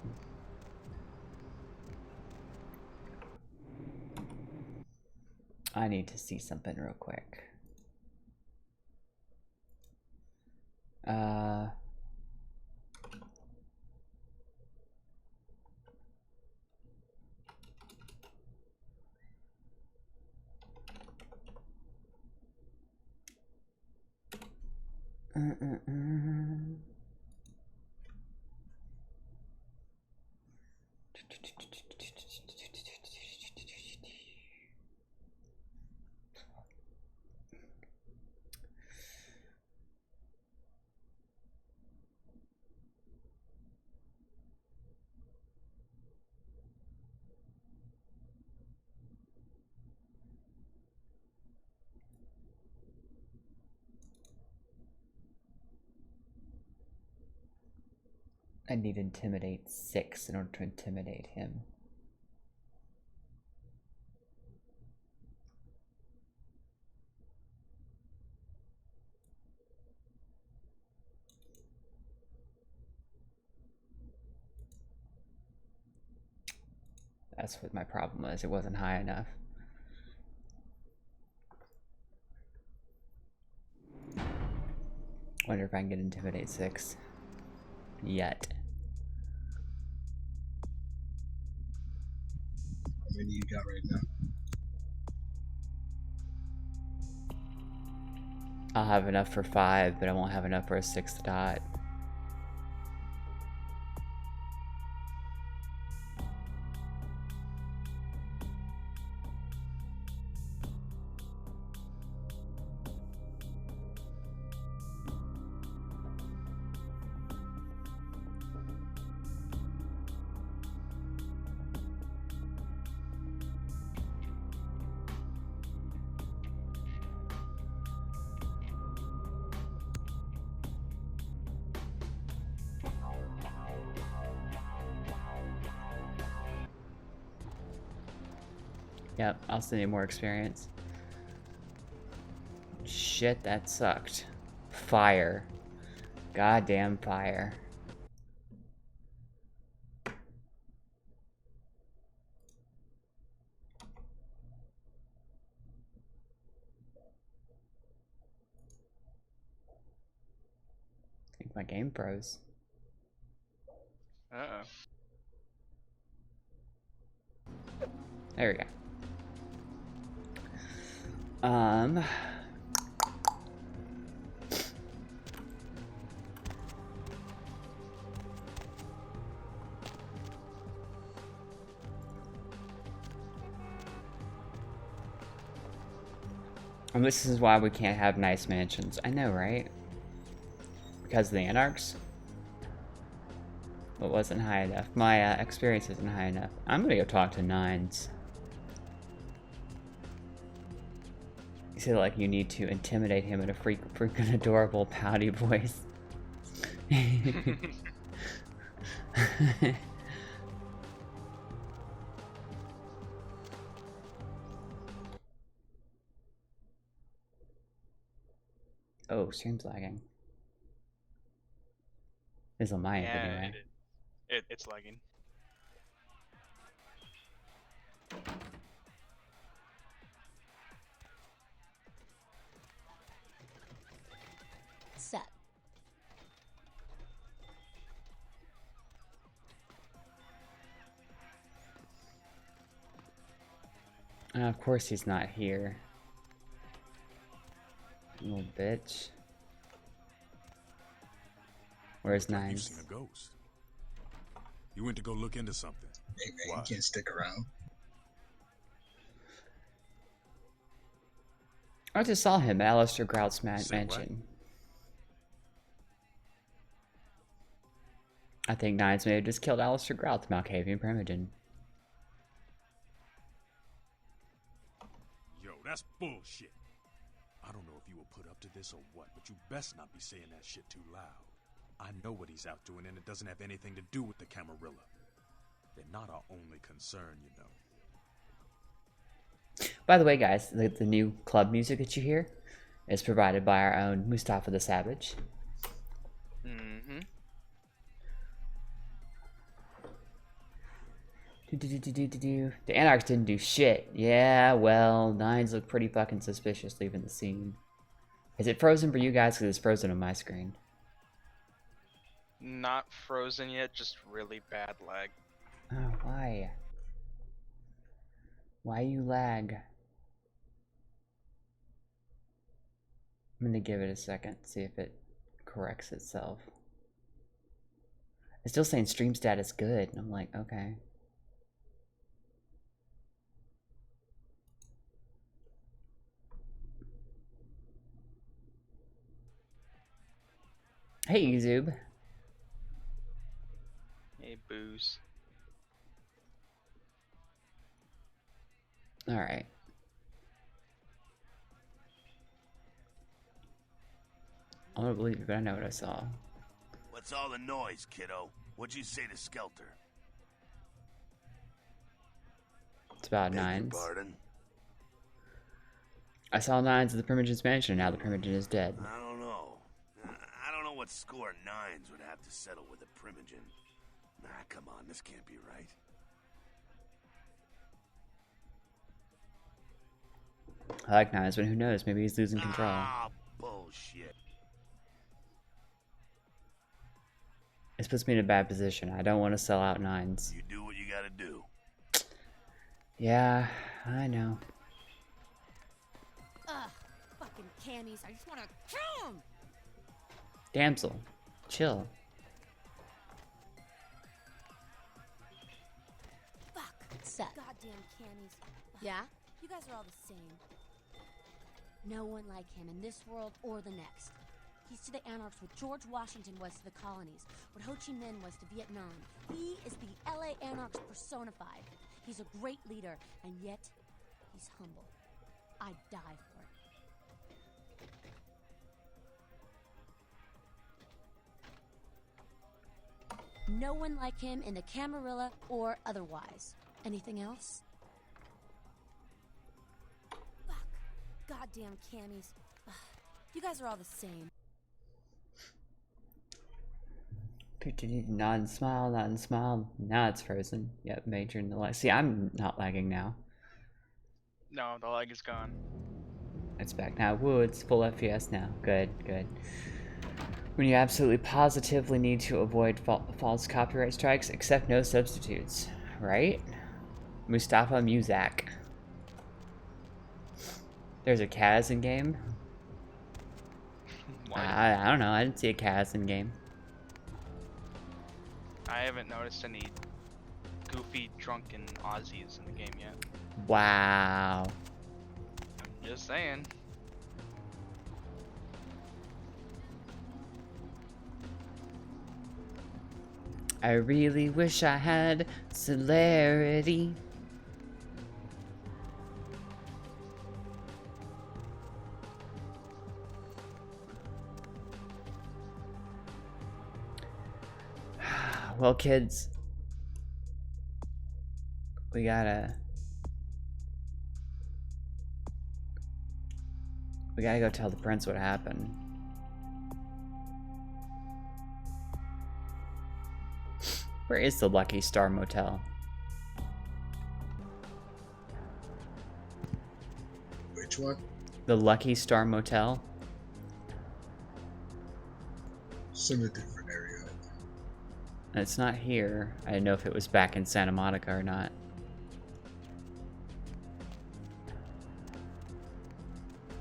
I need to see something real quick. I need intimidate 6 in order to intimidate him. That's what my problem was. It wasn't high enough. Wonder if I can get intimidate 6 yet. How many you got right now? I'll have enough for 5, but I won't have enough for a 6th dot. Yep, I'll still need more experience. Shit, that sucked. Fire. Goddamn fire. I think my game froze. Uh-oh. There we go. And this is why we can't have nice mansions. I know, right? Because of the anarchs? It wasn't high enough. My experience isn't high enough. I'm gonna go talk to 9s. You say like you need to intimidate him in a freaking adorable pouty voice. Oh, stream's lagging. It's on my end anyway. It's lagging. Set. Of course he's not here. Little bitch. Where's You've 9s? seen a ghost. You went to go look into something. Hey man, Why? you can't stick around. I just saw him at Alistair Grout's Say what? mansion. I think 9s may have just killed Alistair Grout, the Malkavian Primogen. Yo, that's bullshit. I don't know if you will put up to this or what, but you best not be saying that shit too loud. I know what he's out doing, and it doesn't have anything to do with the Camarilla. They're not our only concern, you know. By the way, guys, the new club music that you hear is provided by our own Mustafa the Savage. Mm-hmm. The Anarchs didn't do shit. Yeah, well, 9s look pretty fucking suspicious leaving the scene. Is it frozen for you guys? Because it's frozen on my screen. Not frozen yet, just really bad lag. Oh, why? Why you lag? I'm gonna give it a second, see if it corrects itself. It's still saying stream status good, and I'm like, okay. Hey, Zoob. Hey, booze. Alright. I don't believe you, but I know what I saw. What's all the noise, kiddo? What'd you say to Skelter? It's about Beg your Nines. pardon? I saw Nines at the Primogen's mansion, and now the Primogen is dead. I don't know. I don't know what score Nines would have to settle with a Primogen. Nah, come on, this can't be right. I like Nines, but who knows? Maybe he's losing control. Ah, bullshit. This puts me in a bad position. I don't want to sell out Nines. You do what you gotta do. Yeah, I know. Ugh, fucking cammies. I just want to kill them. Damsel, chill. Fuck. Seth. Goddamn cammies. Yeah? You guys are all the same. No one like him in this world or the next. He's to the Anarchs what George Washington was to the colonies, what Ho Chi Minh was to Vietnam. He is the LA Anarchs personified. He's a great leader, and yet he's humble. I'd die for it. No one like him in the Camarilla or otherwise. Anything else? Fuck. Goddamn cammies. Ugh, you guys are all the same. Nod and smile, nod and smile. Now it's frozen. Yep, major in the lag. See, I'm not lagging now. No, the lag is gone. It's back now. Woo, it's full FPS now. Good, good. When you absolutely positively need to avoid false copyright strikes, accept no substitutes. Right? Mustafa Muzak. There's a Kaz in game. I don't know. I didn't see a Kaz in game. I haven't noticed any goofy, drunken Aussies in the game yet. Wow. I'm just saying. I really wish I had celerity. Well, kids, we gotta go tell the prince what happened. Where is the Lucky Star Motel? Which one? The Lucky Star Motel? It's in a different area. It's not here. I didn't know if it was back in Santa Monica or not.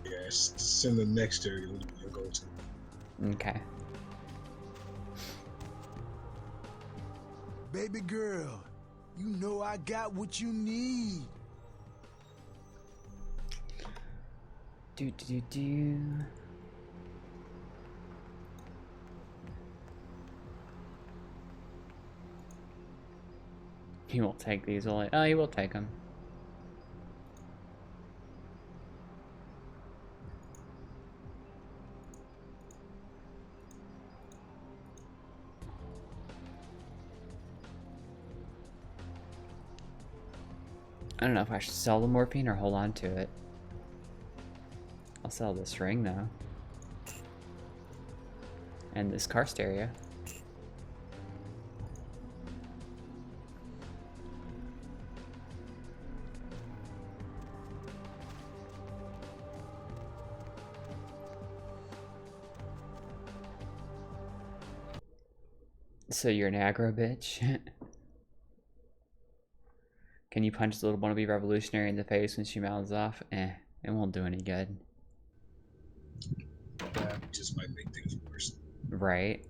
Yes, it's in the next area you'll go to. Okay. Baby girl, you know I got what you need. Do. He won't take these, will he? Oh, he will take them. I don't know if I should sell the morphine or hold on to it. I'll sell this ring, though. And this car stereo. So you're an aggro bitch? Can you punch the little wannabe revolutionary in the face when she mouths off? It won't do any good. That just might make things worse. Right?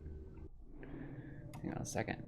Hang on a second.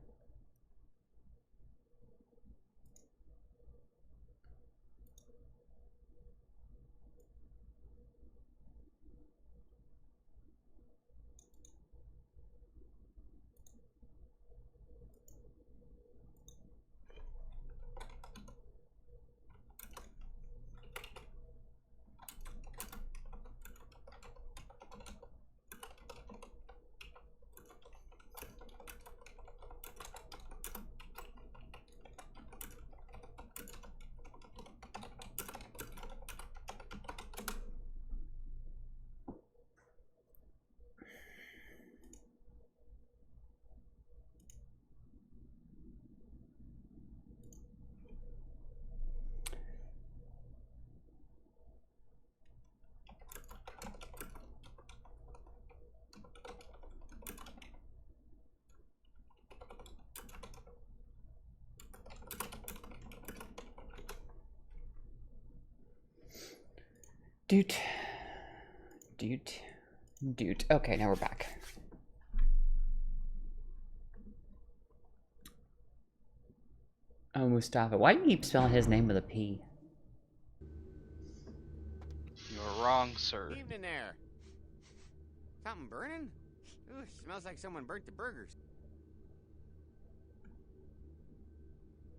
Dude. Okay, now we're back. Oh, Mustafa. Why do you keep spelling his name with a P? You're wrong, sir. Evening there. Something burning? Ooh, smells like someone burnt the burgers.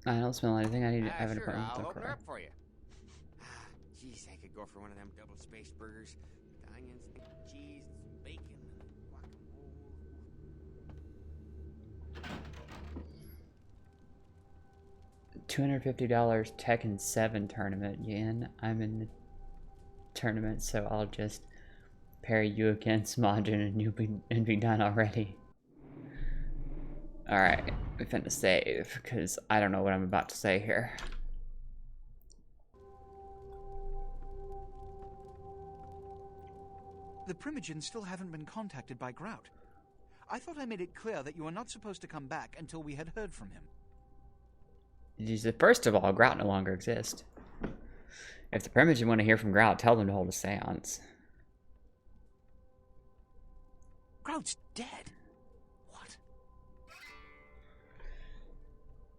I don't smell anything. I need to have an Sure, appointment I'll with open Dr. her up for you. Jeez, I could go for one of them double-spaced burgers with onions, cheese, and some bacon, and guacamole. $250 Tekken 7 tournament. Yen, I'm in the tournament, so I'll just parry you against Majin and be done already. Alright, we finna save, because I don't know what I'm about to say here. The Primogens still haven't been contacted by Grout. I thought I made it clear that you were not supposed to come back until we had heard from him. First of all, Grout no longer exists. If the Primogen want to hear from Grout, tell them to hold a seance. Grout's dead. What?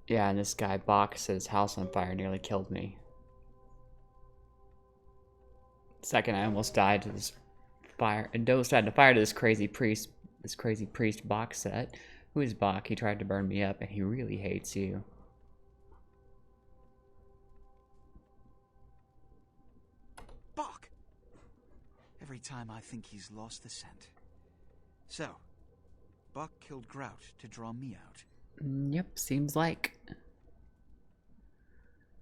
Yeah, and this guy, Bach, set his house on fire, nearly killed me. Second, I almost died to this fire, and almost died to fire to this crazy priest Bach set. Who is Bach? He tried to burn me up, and he really hates you. Bach! Every time I think he's lost the scent. So, Bach killed Grout to draw me out. Yep, seems like. I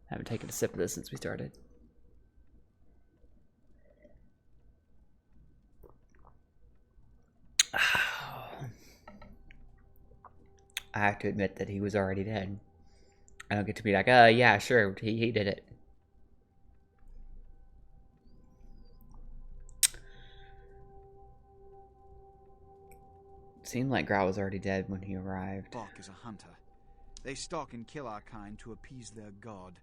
haven't taken a sip of this since we started. I have to admit that he was already dead. I don't get to be like, yeah, sure, he did it. Seemed like Grout was already dead when he arrived. Bach is a hunter. They stalk and kill our kind to appease their god.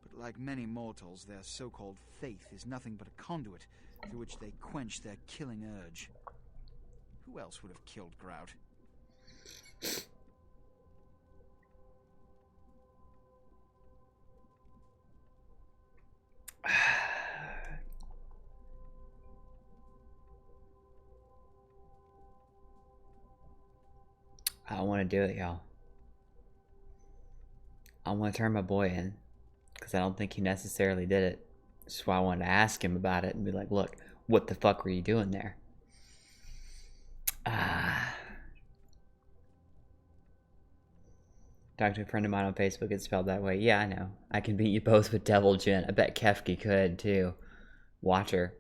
But like many mortals, their so-called faith is nothing but a conduit through which they quench their killing urge. Who else would have killed Grout? I don't want to do it, y'all. I want to turn my boy in, because I don't think he necessarily did it. That's why I wanted to ask him about it and be like, look, what the fuck were you doing there? Talked to a friend of mine on Facebook, it's spelled that way. Yeah, I know. I can beat you both with Devil Jin. I bet Kefki could, too. Watch her.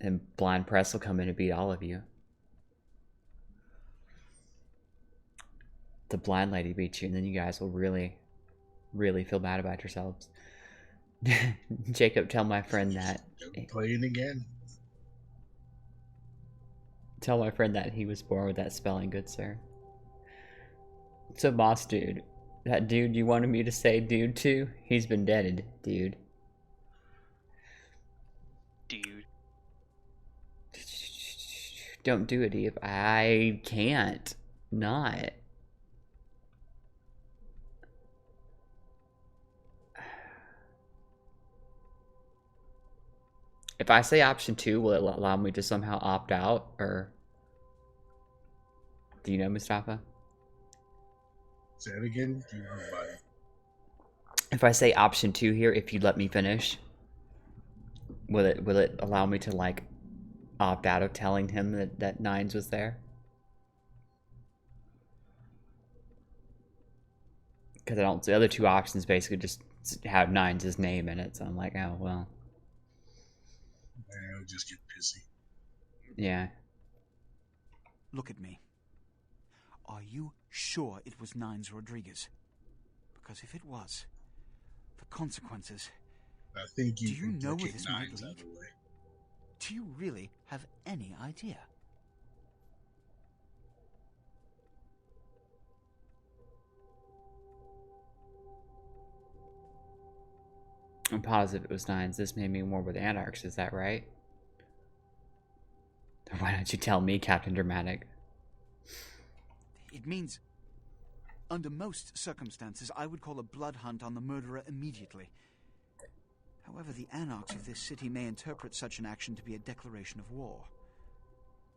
And Blind Press will come in and beat all of you. The blind lady beats you, and then you guys will really, really feel bad about yourselves. Jacob, tell my friend that. Playing again. Tell my friend that he was born with that spelling, good sir. So, boss dude, that dude you wanted me to say dude to, he's been deaded, dude. Dude. Don't do it, Eve. I can't not. If I say option 2, will it allow me to somehow opt out, or do you know, Mustafa? Say it again. If I say option 2 here, if you let me finish, will it allow me to like opt out of telling him that Nines was there? Because I don't. The other two options basically just have Nines' name in it, so I'm like, oh well. I would just get pissy. Yeah. Look at me. Are you sure it was Nines Rodriguez? Because if it was, the consequences... I think you do you know where get this might Nines lead? out of the way. Do you really have any idea? I'm positive it was 9s. This may mean war with Anarchs, is that right? Why don't you tell me, Captain Dramatic? It means, under most circumstances, I would call a blood hunt on the murderer immediately. However, the Anarchs of this city may interpret such an action to be a declaration of war.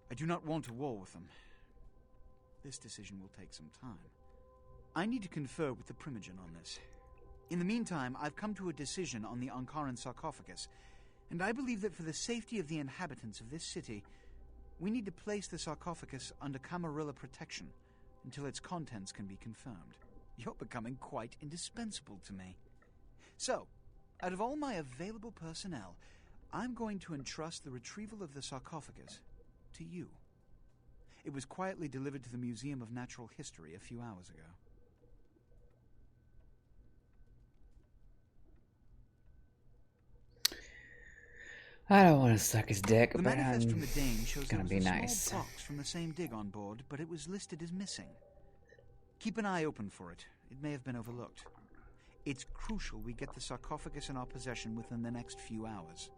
I do not want a war with them. This decision will take some time. I need to confer with the Primogen on this. In the meantime, I've come to a decision on the Ankaran sarcophagus, and I believe that for the safety of the inhabitants of this city, we need to place the sarcophagus under Camarilla protection until its contents can be confirmed. You're becoming quite indispensable to me. So, out of all my available personnel, I'm going to entrust the retrieval of the sarcophagus to you. It was quietly delivered to the Museum of Natural History a few hours ago. I don't want to suck his dick, The but manifest I'm from the Dane shows there gonna was be a nice. small box from the same dig on board, but it was listed as missing. Keep an eye open for it. It may have been overlooked. It's crucial we get the sarcophagus in our possession within the next few hours.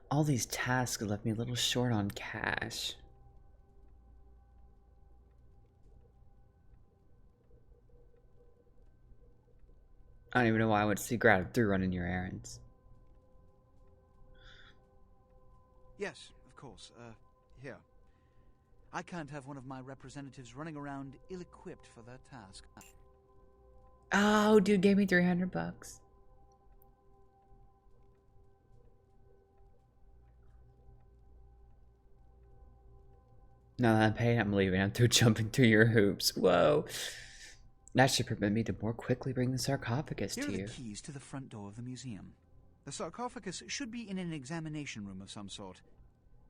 All these tasks left me a little short on cash. I don't even know why I went to see Grad through running your errands. Yes, of course. Here. I can't have one of my representatives running around ill-equipped for their task. Oh, dude gave me $300. Now that I'm paid, I'm leaving. I'm through jumping through your hoops. Whoa. That should permit me to more quickly bring the sarcophagus Here to are you. the keys to the front door of the museum. The sarcophagus should be in an examination room of some sort.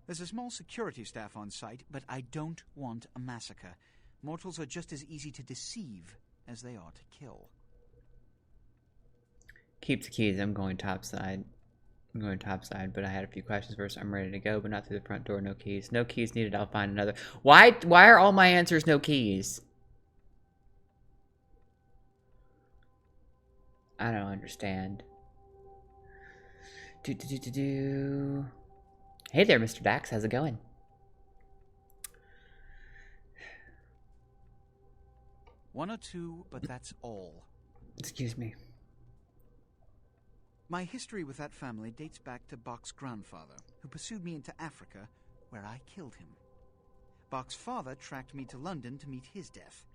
There's a small security staff on site, but I don't want a massacre. Mortals are just as easy to deceive as they are to kill. Keep the keys. I'm going topside. But I had a few questions first. I'm ready to go, but not through the front door. No keys. No keys needed. I'll find another. Why are all my answers no keys? I don't understand. Hey there, Mr. Dax. How's it going? One or two, but that's all. Excuse me. My history with that family dates back to Bach's grandfather, who pursued me into Africa, where I killed him. Bach's father tracked me to London to meet his death.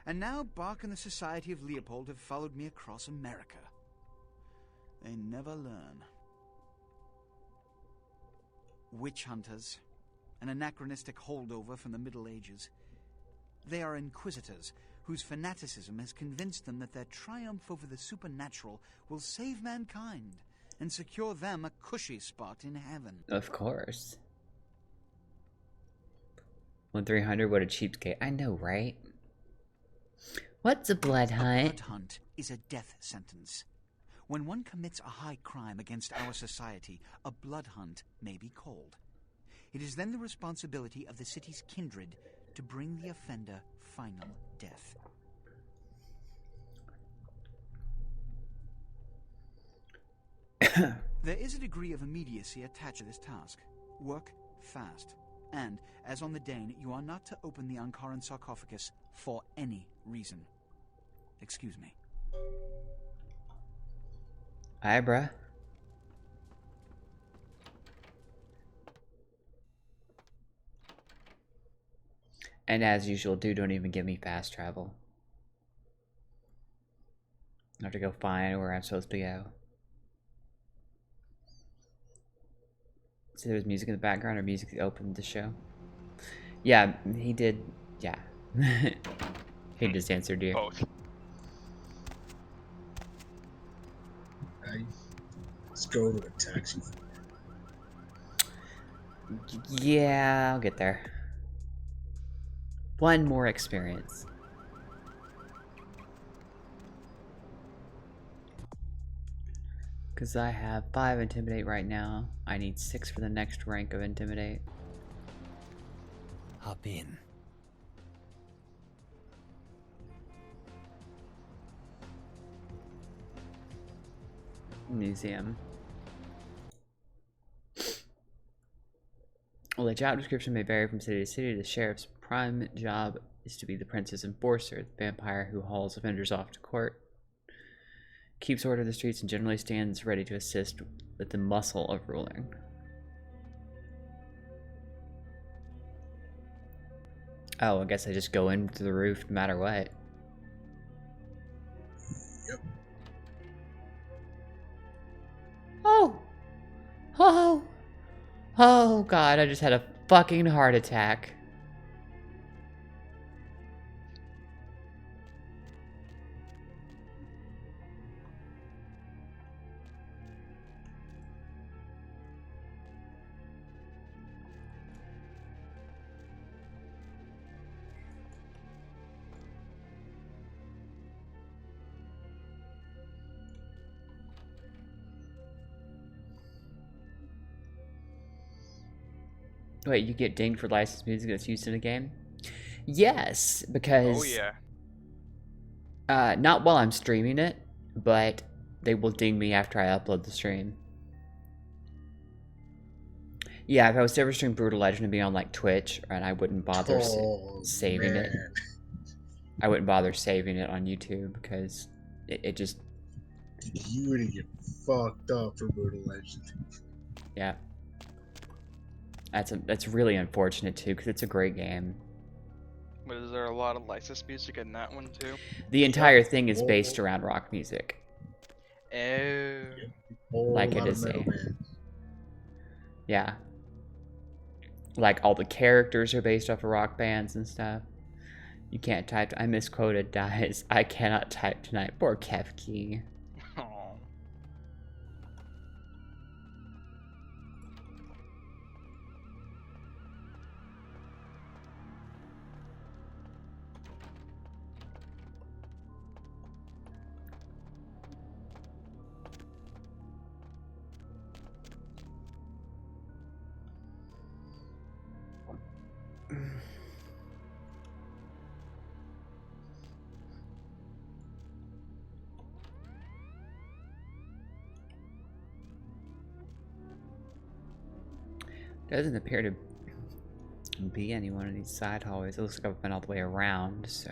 And now Bach and the Society of Leopold have followed me across America. They never learn. Witch hunters, an anachronistic holdover from the Middle Ages. They are inquisitors, whose fanaticism has convinced them that their triumph over the supernatural will save mankind and secure them a cushy spot in heaven. Of course. 1-300, what a cheapskate. I know, right? What's a blood hunt? A blood hunt is a death sentence. When one commits a high crime against our society, a blood hunt may be called. It is then the responsibility of the city's kindred to bring the offender final death. There is a degree of immediacy attached to this task. Work fast. And, as on the Dane, you are not to open the Ankaran sarcophagus for any reason. Excuse me. Aye, bruh. And as usual, dude, don't even give me fast travel. I have to go find where I'm supposed to go. So there's music in the background or music that opened the show? Yeah, he did. Yeah. He just answered you. Both. Let's go to the taxi. Yeah, I'll get there. One more experience. Because I have 5 Intimidate right now. I need 6 for the next rank of Intimidate. Hop in. Museum. While the job description may vary from city to city, the sheriff's prime job is to be the prince's enforcer, the vampire who hauls offenders off to court, keeps order in the streets, and generally stands ready to assist with the muscle of ruling. Oh, I guess I just go in through the roof no matter what. Yep. Oh! Oh! Oh god, I just had a fucking heart attack. Wait, you get dinged for licensed music that's used in a game? Yes, because... Oh yeah. Not while I'm streaming it, but they will ding me after I upload the stream. Yeah, if I was to ever stream Brutal Legend and be on like Twitch, and I wouldn't bother saving it. I wouldn't bother saving it on YouTube because it just... You would get fucked up for Brutal Legend. Yeah. That's really unfortunate too, because it's a great game. But is there a lot of licensed music in that one too? The entire thing is based around rock music. Oh. Like it is a... Yeah. Like all the characters are based off of rock bands and stuff. You can't type. I misquoted, guys. I cannot type tonight. Poor Kefki. Doesn't appear to be any one of these side hallways. It looks like I've been all the way around, so...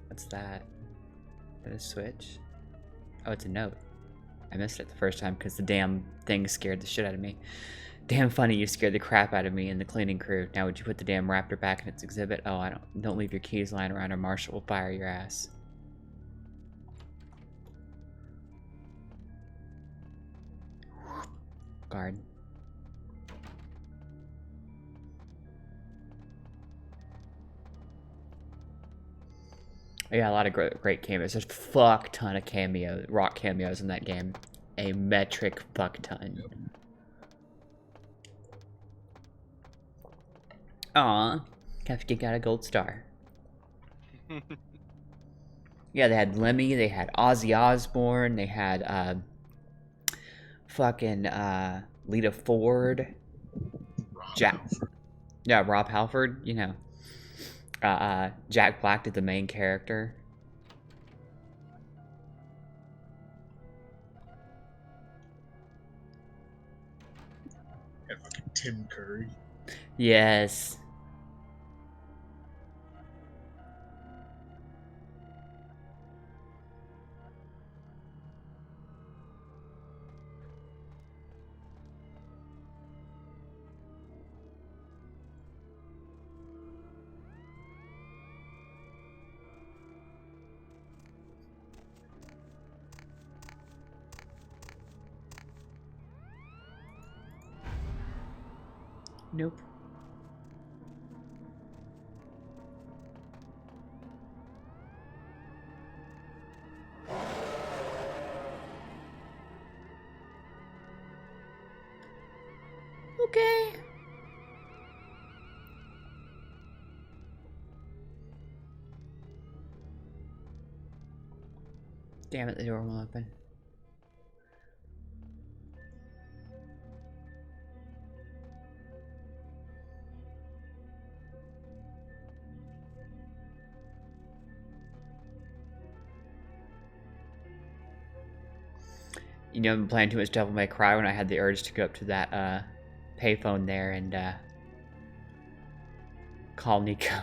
What's that? Is that a switch? Oh, it's a note. I missed it the first time because the damn thing scared the shit out of me. Damn funny, you scared the crap out of me and the cleaning crew. Now would you put the damn raptor back in its exhibit? Oh, don't leave your keys lying around or Marshall will fire your ass. Guard. Yeah, a lot of great cameos. There's a fuck ton of cameos, rock cameos in that game. A metric fuck ton. Aw, Kefki got a gold star. Yeah, they had Lemmy, they had Ozzy Osbourne, they had fucking Lita Ford, Rob Halford, you know. Jack Black did the main character. And fucking Tim Curry. Yes. Nope. Okay. Damn it, the door won't open. You know, I've been playing too much Devil May Cry when I had the urge to go up to that payphone there and call Nico.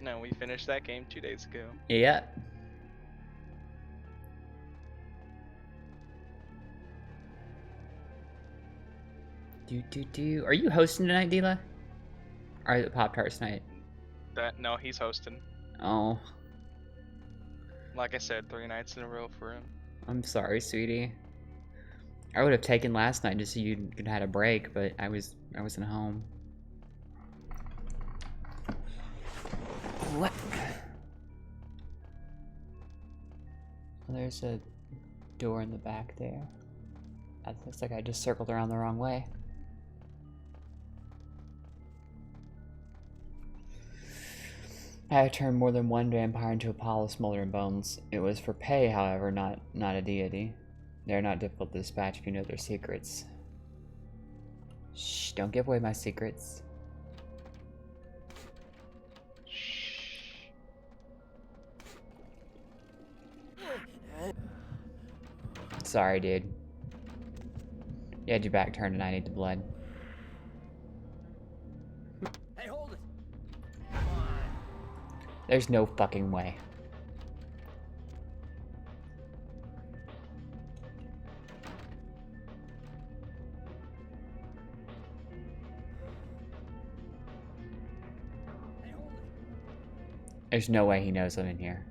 No, we finished that game 2 days ago. Yeah. Are you hosting tonight, Dila? Or is it Pop-Tarts night? No, he's hosting. Oh. Like I said, 3 nights in a row for him. I'm sorry, sweetie. I would have taken last night just so you could have had a break, but I wasn't home. What? Well, there's a door in the back there. That looks like I just circled around the wrong way. I have turned more than one vampire into a pile of smoldering bones. It was for pay, however, not a deity. They're not difficult to dispatch if you know their secrets. Shh, don't give away my secrets. Sorry, dude. You had your back turned and I need the blood. Hey, hold it! There's no fucking way. There's no way he knows I'm in here.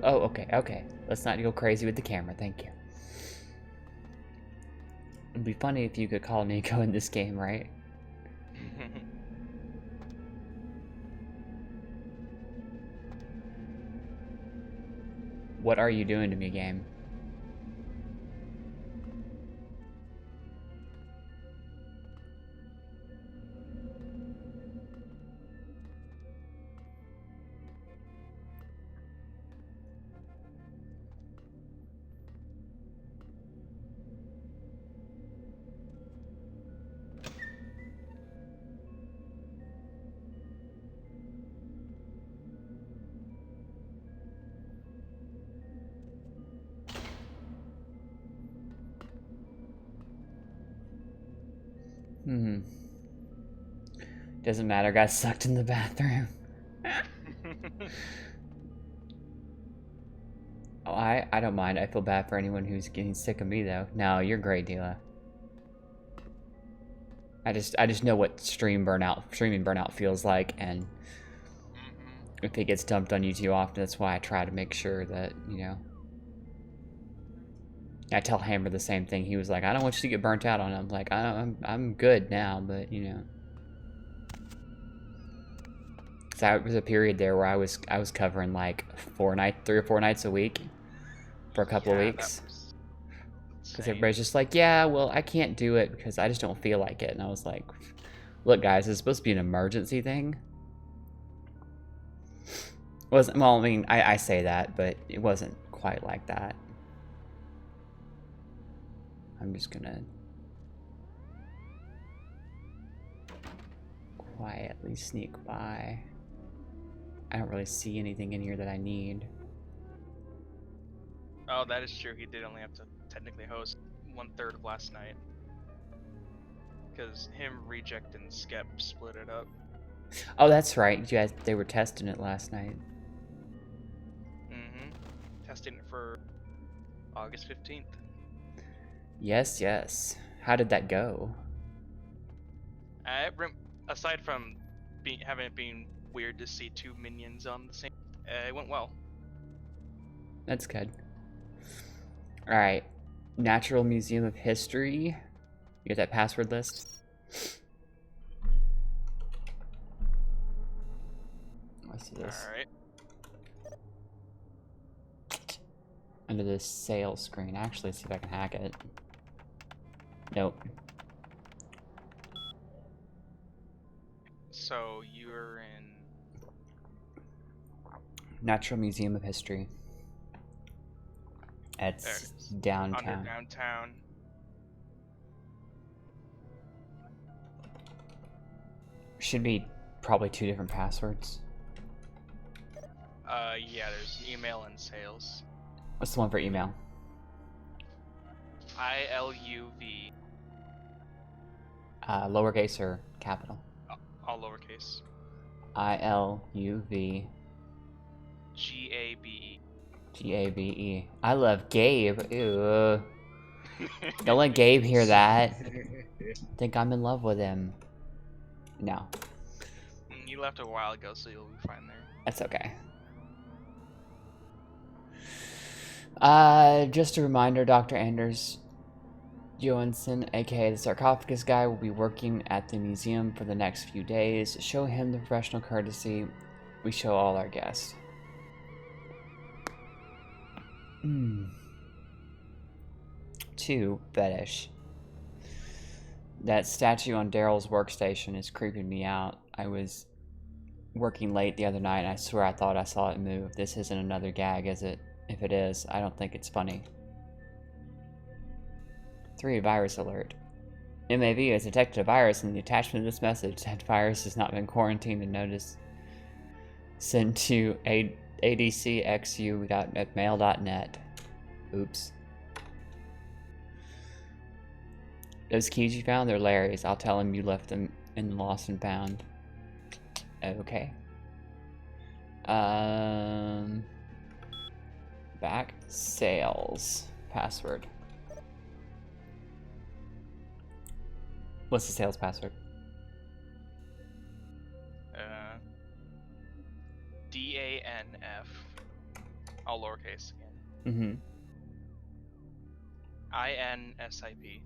Oh, okay. Let's not go crazy with the camera, thank you. It'd be funny if you could call Nico in this game, right? What are you doing to me, game? Doesn't matter, got sucked in the bathroom. Oh, I don't mind. I feel bad for anyone who's getting sick of me, though. No, you're great, Dila. I just know what streaming burnout feels like, and if it gets dumped on you too often, that's why I try to make sure that, you know. I tell Hammer the same thing. He was like, I don't want you to get burnt out on it. I'm like, I'm good now, but, you know. So there was a period there where I was covering like 3 or 4 nights a week for a couple of weeks. Because everybody's just like, yeah, well, I can't do it because I just don't feel like it. And I was like, look, guys, it's supposed to be an emergency thing. Well, I mean, I say that, but it wasn't quite like that. I'm just gonna quietly sneak by. I don't really see anything in here that I need. Oh, that is true. He did only have to technically host 1/3 of last night. Because him, Reject, and Skep split it up. Oh, that's right. You guys, they were testing it last night. Testing it for August 15th. Yes. How did that go? Aside from having it being weird to see 2 minions on the same, it went well. That's good. All right, Natural Museum of History. You got that password list? Let's do this. All right. Under this sales screen. Actually, let's see if I can hack it. Nope. So you're in Natural Museum of History. It's downtown. Under downtown. Should be probably 2 different passwords. Yeah, there's email and sales. What's the one for email? ILUV. Lowercase or capital? All lowercase. ILUV. GABE. GABE. I love Gabe. Ew. Don't let Gabe hear that. Think I'm in love with him. No. You left a while ago, so you'll be fine there. That's okay. Just a reminder, Dr. Anders Johansson, aka the sarcophagus guy, will be working at the museum for the next few days. Show him the professional courtesy we show all our guests. 2, fetish. That statue on Daryl's workstation is creeping me out. I was working late the other night and I swear I thought I saw it move. This isn't another gag, is it? If it is, I don't think it's funny. 3, virus alert. MAV has detected a virus in the attachment of this message. That virus has not been quarantined and notice sent to adcxu.mail.net. Oops. Those keys you found, they're Larry's. I'll tell him you left them in Lost and Found. Okay. Back. Sales. Password. What's the sales password? DANF. All lowercase Mm-hmm. again. INSIP.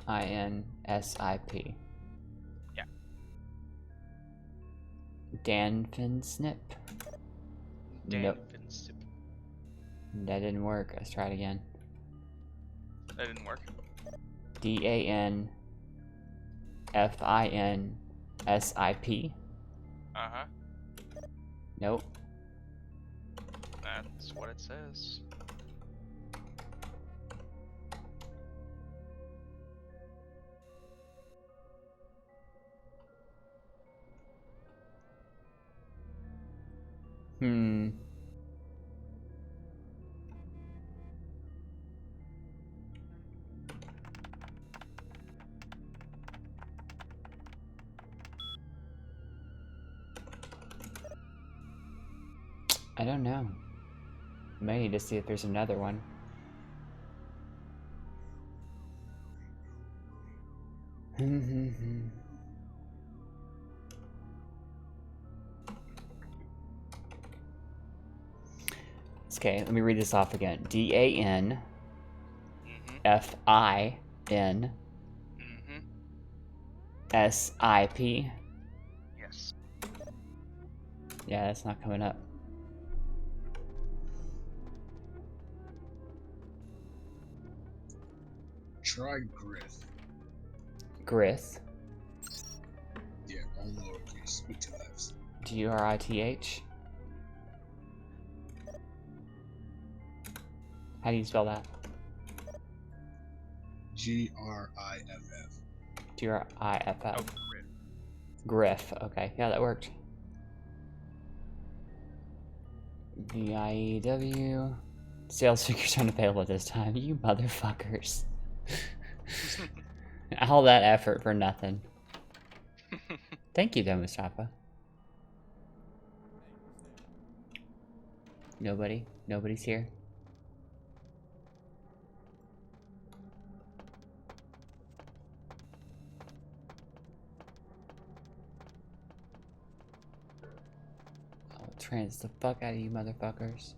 INSIP. Yeah. Danfinsnip? Nope. Danfinsnip. That didn't work. Let's try it again. That didn't work. DANFINSIP. Uh-huh. Nope. That's what it says. I don't know. May need to see if there's another one. Okay, let me read this off again. DANFIN SIP. Yes. Yeah, that's not coming up. Try Grith. Grith. Yeah, all lowercase with 2 F's. GRITH. How do you spell that? GRIFF. GRIFF. Oh, Griff. Okay, yeah, that worked. VIEW. Sales figures aren't available this time. You motherfuckers. All that effort for nothing. Thank you, though, Mustafa. Nobody? Nobody's here? I'll trans the fuck out of you motherfuckers.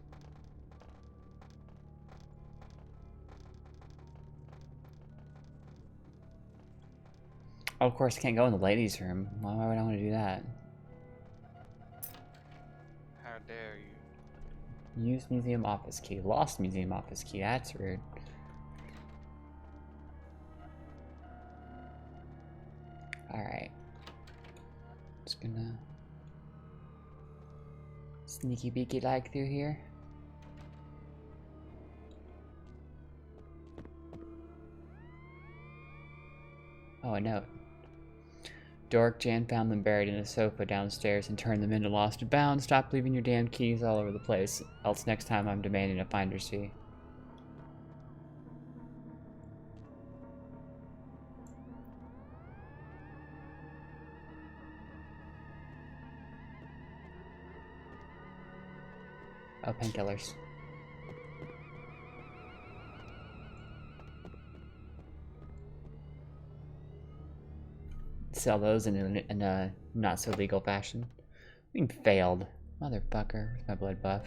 Oh, of course, I can't go in the ladies' room. Why would I want to do that? How dare you? Use museum office key. Lost museum office key. That's rude. Alright. Just gonna Sneaky beaky like through here. Oh, a note. Dork, Jan found them buried in a sofa downstairs and turned them into lost and found. Stop leaving your damn keys all over the place, else next time I'm demanding a finder's fee. Oh, painkillers. Sell those in a not so legal fashion. I mean, failed. Motherfucker. Where's my blood buff?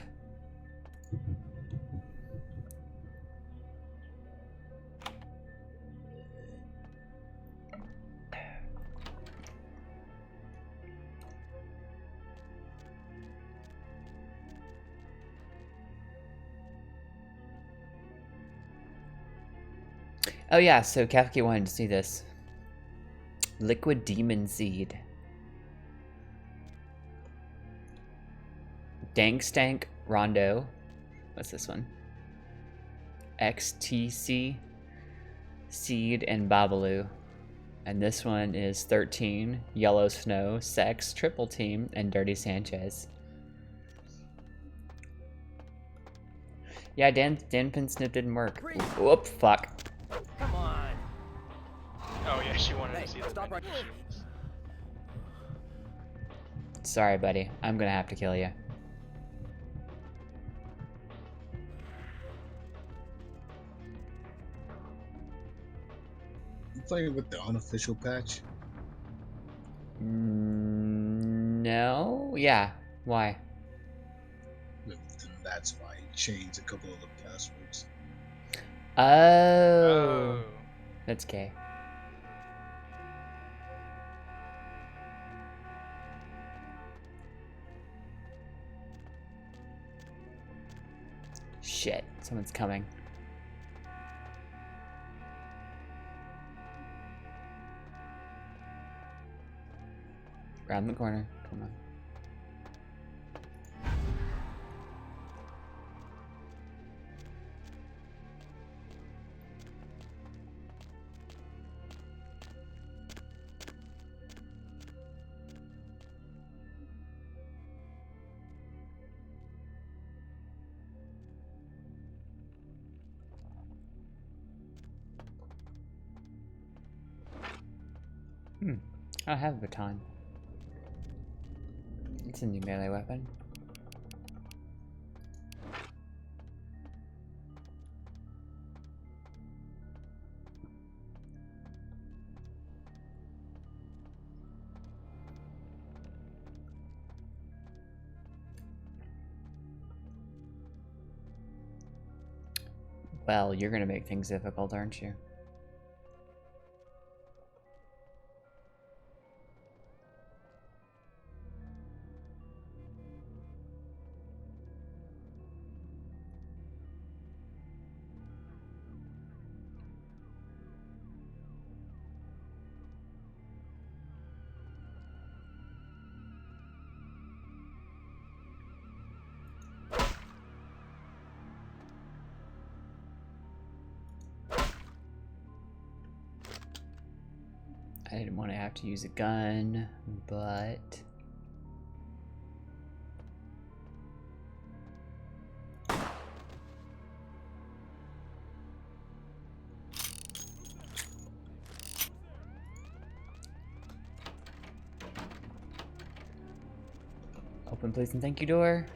Oh yeah, so Kefki wanted to see this. Liquid Demon Seed. Dank Stank Rondo. What's this one? XTC Seed and Babalu. And this one is 13, Yellow Snow, Sex, Triple Team, and Dirty Sanchez. Yeah, Dan Pinsnip didn't work. Whoop, fuck. Come on. Oh yeah, she wanted to see the stop right shields. Sorry, buddy. I'm gonna have to kill you. You playing with the unofficial patch? No? Yeah. Why? Then that's why he changed a couple of the passwords. Oh. That's gay. Shit, someone's coming. Around the corner, come on. I have a baton. It's a new melee weapon. Well, you're gonna make things difficult, aren't you? I didn't want to have to use a gun, but... Open please and thank you door.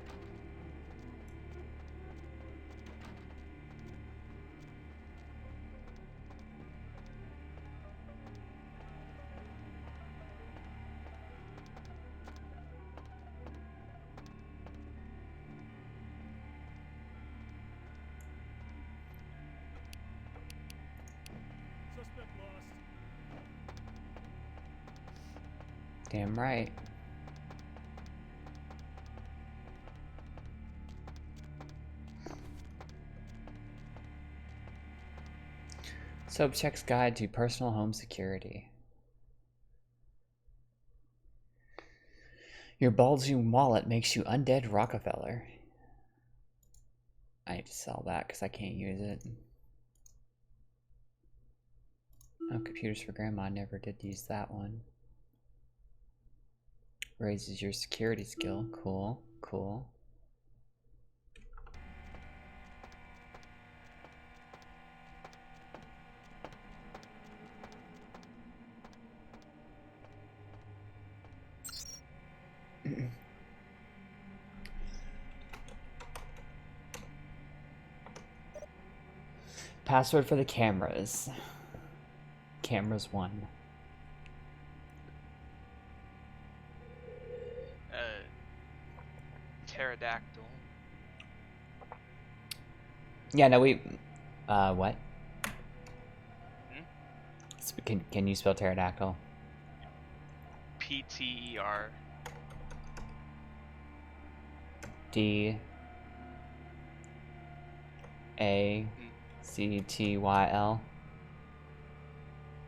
Damn right. Sobchek's Guide to Personal Home Security. Your Balzoon wallet makes you undead Rockefeller. I need to sell that because I can't use it. Oh, computers for grandma, never did use that one. Raises your security skill. Cool, cool. Password for the cameras. Cameras 1. Pterodactyl. Yeah, no, we... what? Hmm? Can you spell pterodactyl? P-T-E-R. D-A-C-T-Y-L?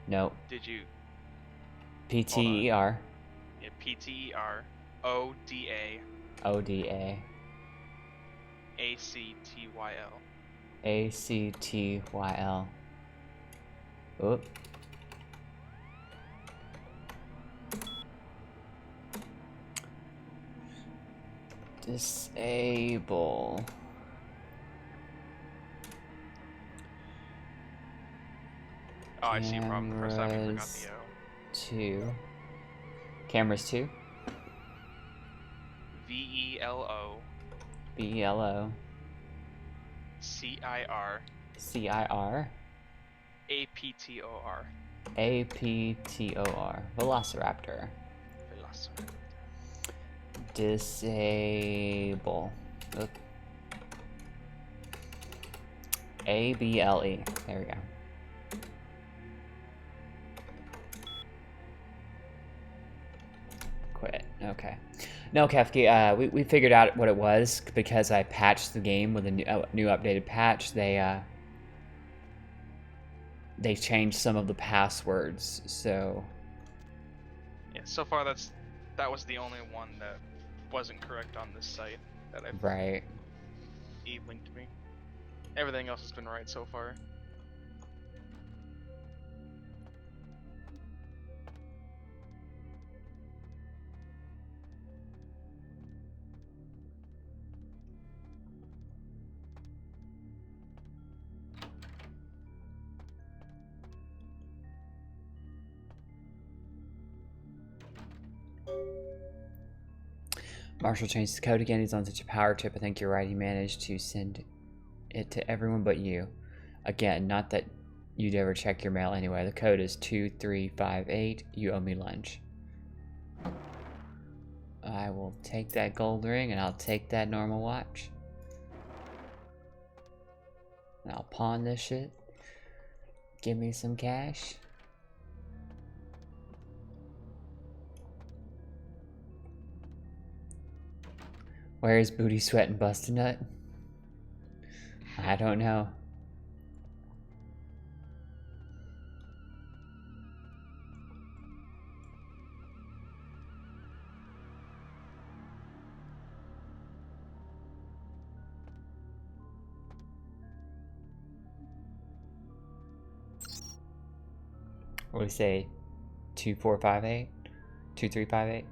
Nope. Did you... P-T-E-R. Yeah, P-T-E-R. O-D-A. A-C-T-Y-L. A-C-T-Y-L. Oop. Disable. Oh, I see a problem. First time I forgot the O. 2. Cameras 2. V-E-L-O. B-E-L-O. C-I-R. C-I-R. A-P-T-O-R. A-P-T-O-R. Velociraptor. Velociraptor. Disable. Oop. A-B-L-E. There we go. Quit. Okay. No, Kefki, we figured out what it was because I patched the game with a new updated patch. They changed some of the passwords, so... Yeah, so far that was the only one that wasn't correct on this site that I've Right. linked me. Everything else has been right so far. Marshall changed the code again. He's on such a power trip. I think you're right. He managed to send it to everyone but you. Again, not that you'd ever check your mail anyway. The code is 2358. You owe me lunch. I will take that gold ring and I'll take that normal watch. And I'll pawn this shit. Give me some cash. Where is Booty Sweat and Bust a Nut? I don't know. What do we say? 2458? 2358?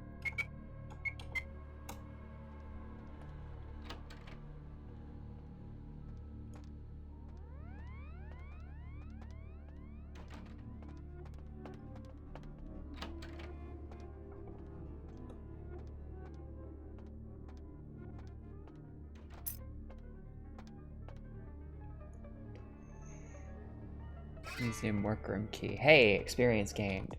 Museum workroom key. Hey, experience gained.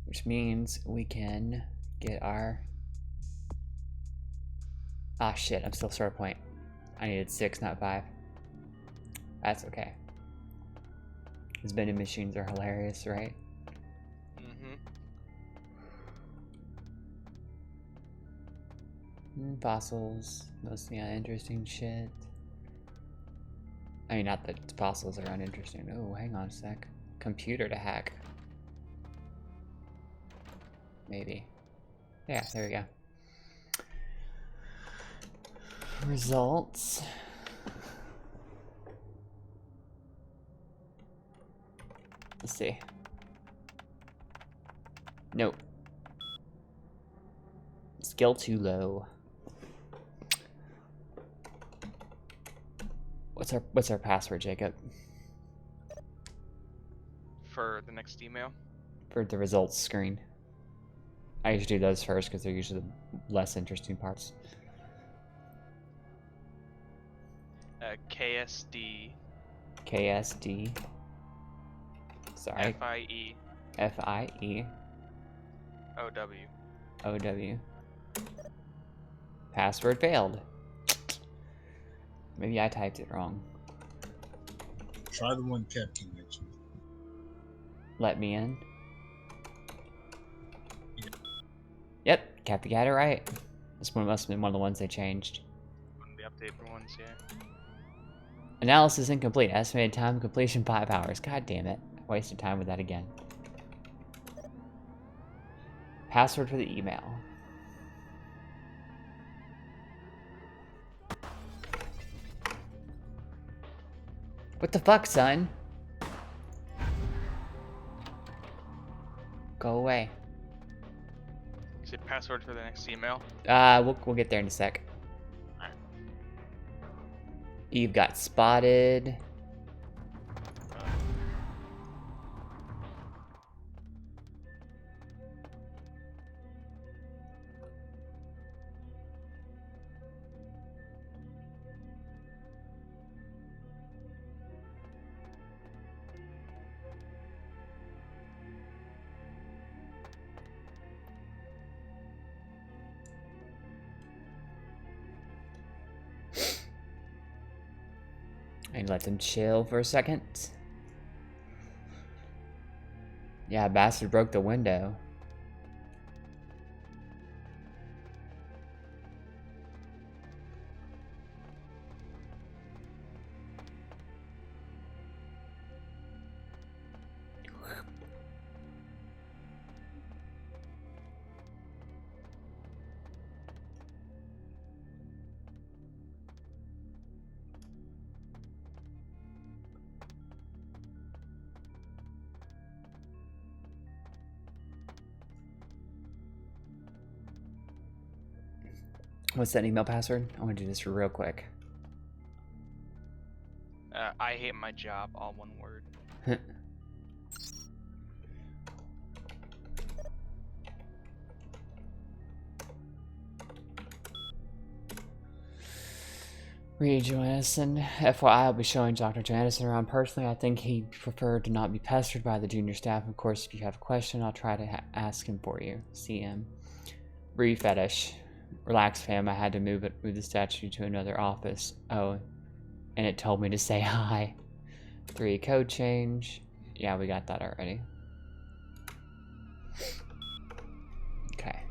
Which means we can get our... Ah, shit, I'm still short point. I needed 6, not 5. That's okay. These vending machines are hilarious, right? Fossils. Mostly uninteresting shit. I mean, not that fossils are uninteresting. Oh, hang on a sec. Computer to hack. Maybe. Yeah, there we go. Results. Let's see. Nope. Skill too low. What's our password, Jacob? For the next email. For the results screen. I usually do those first because they're usually the less interesting parts. KSD. KSD. Sorry. FIE. FIE. OW. OW. Password failed. Maybe I typed it wrong. Try the one Captain mentioned. Let me in. Yep, Cappy got it right. This one must have been one of the ones they changed. One of the updated ones, yeah. Analysis incomplete. Estimated time of completion 5 hours. God damn it. I wasted time with that again. Password for the email. What the fuck, son? Go away. Is it password for the next email? We'll get there in a sec. Eve got spotted. And let them chill for a second. Yeah, bastard broke the window. What's that email password? I want to do this real quick. I hate my job, all one word. Reed Johannesson. FYI, I'll be showing Dr. Johannesson around personally. I think he'd prefer to not be pestered by the junior staff. Of course, if you have a question, I'll try to ask him for you. CM. Breed fetish. Relax, fam. I had to move the statue to another office. Oh, and it told me to say hi. 3 code change. Yeah, we got that already. Okay.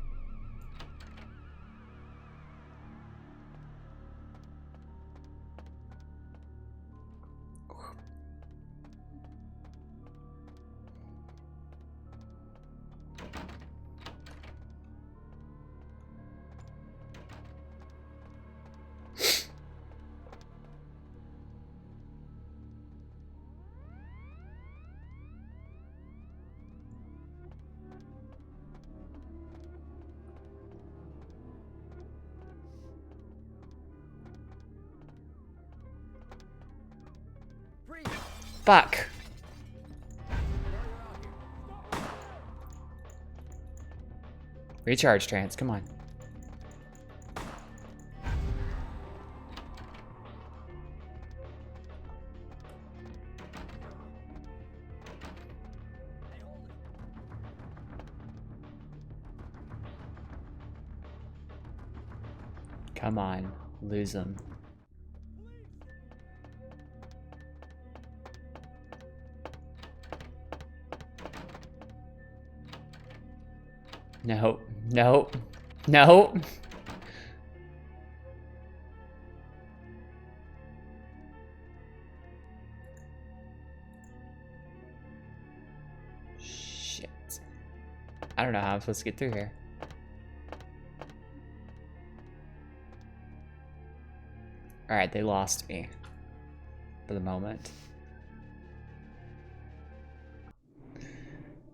Fuck. Recharge trance, come on. Come on, lose them. No, no, no. Shit. I don't know how I'm supposed to get through here. Alright, they lost me. For the moment.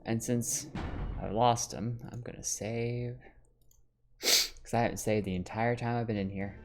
And since I lost them, I'm gonna save. Because I haven't saved the entire time I've been in here.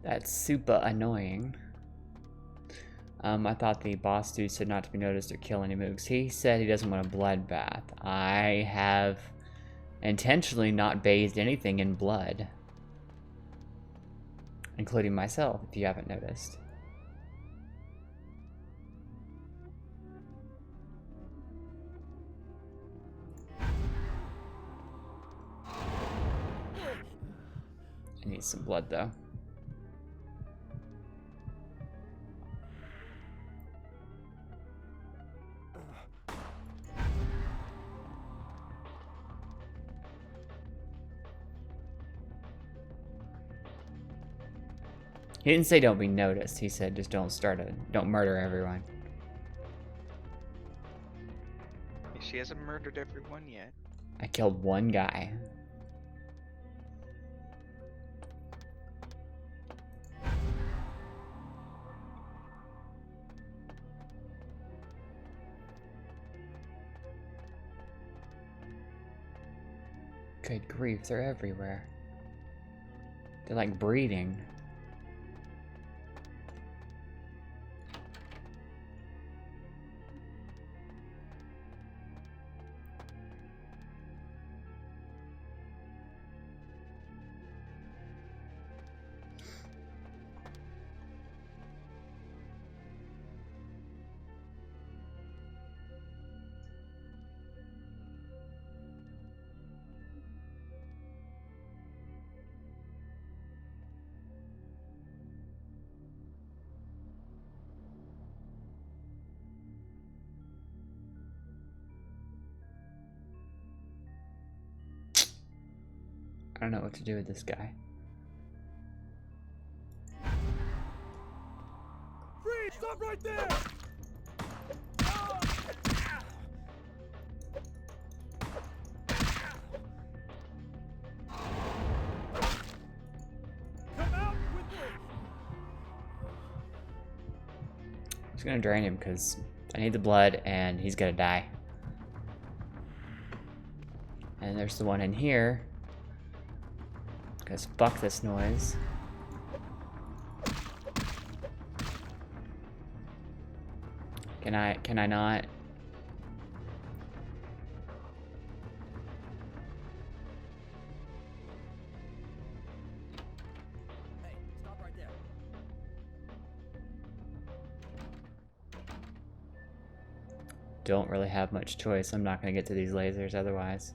That's super annoying. I thought the boss dude said not to be noticed or kill any mooks. He said he doesn't want a bloodbath. I have intentionally not bathed anything in blood. Including myself, if you haven't noticed. I need some blood though. He didn't say don't be noticed. He said just don't murder everyone. She hasn't murdered everyone yet. I killed one guy. Good grief, they're everywhere. They're like breeding. I don't know what to do with this guy. Freeze! Stop right there! Come out with it! I'm just gonna drain him because I need the blood and he's gonna die. And there's the one in here. Because fuck this noise. Can I not? Hey, stop right there. Don't really have much choice. I'm not gonna get to these lasers otherwise.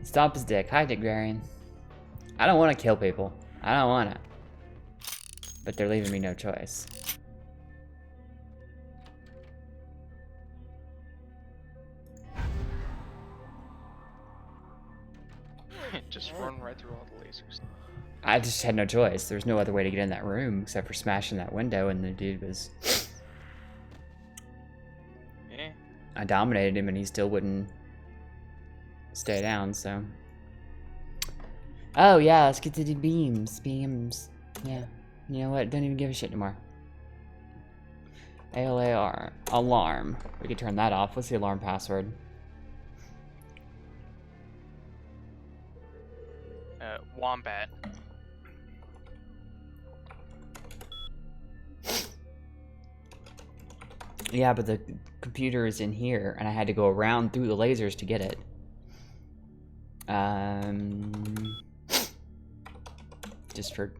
Stop his dick. Hi, Dick Varian. I don't want to kill people. I don't want to. But they're leaving me no choice. Just run right through all the lasers. I just had no choice. There was no other way to get in that room except for smashing that window, and the dude was... Yeah. I dominated him, and he still wouldn't stay down, so... Oh, yeah, let's get to the beams. Beams. Yeah. You know what? Don't even give a shit anymore. ALAR. Alarm. We could turn that off. What's the alarm password? Wombat. Yeah, but the computer is in here, and I had to go around through the lasers to get it. Just for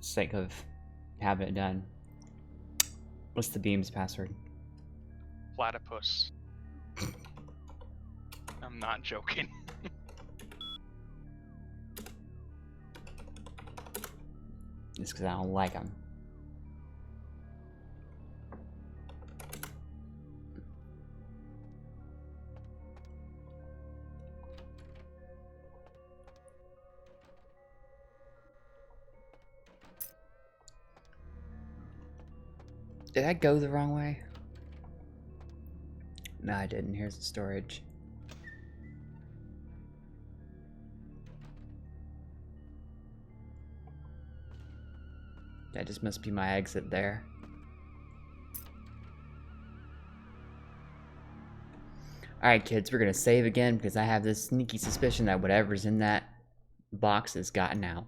sake of having it done. What's the beams password? Platypus. I'm not joking. Just because I don't like them. Did I go the wrong way? No, I didn't. Here's the storage. That just must be my exit there. Alright, kids, we're gonna save again because I have this sneaky suspicion that whatever's in that box has gotten out.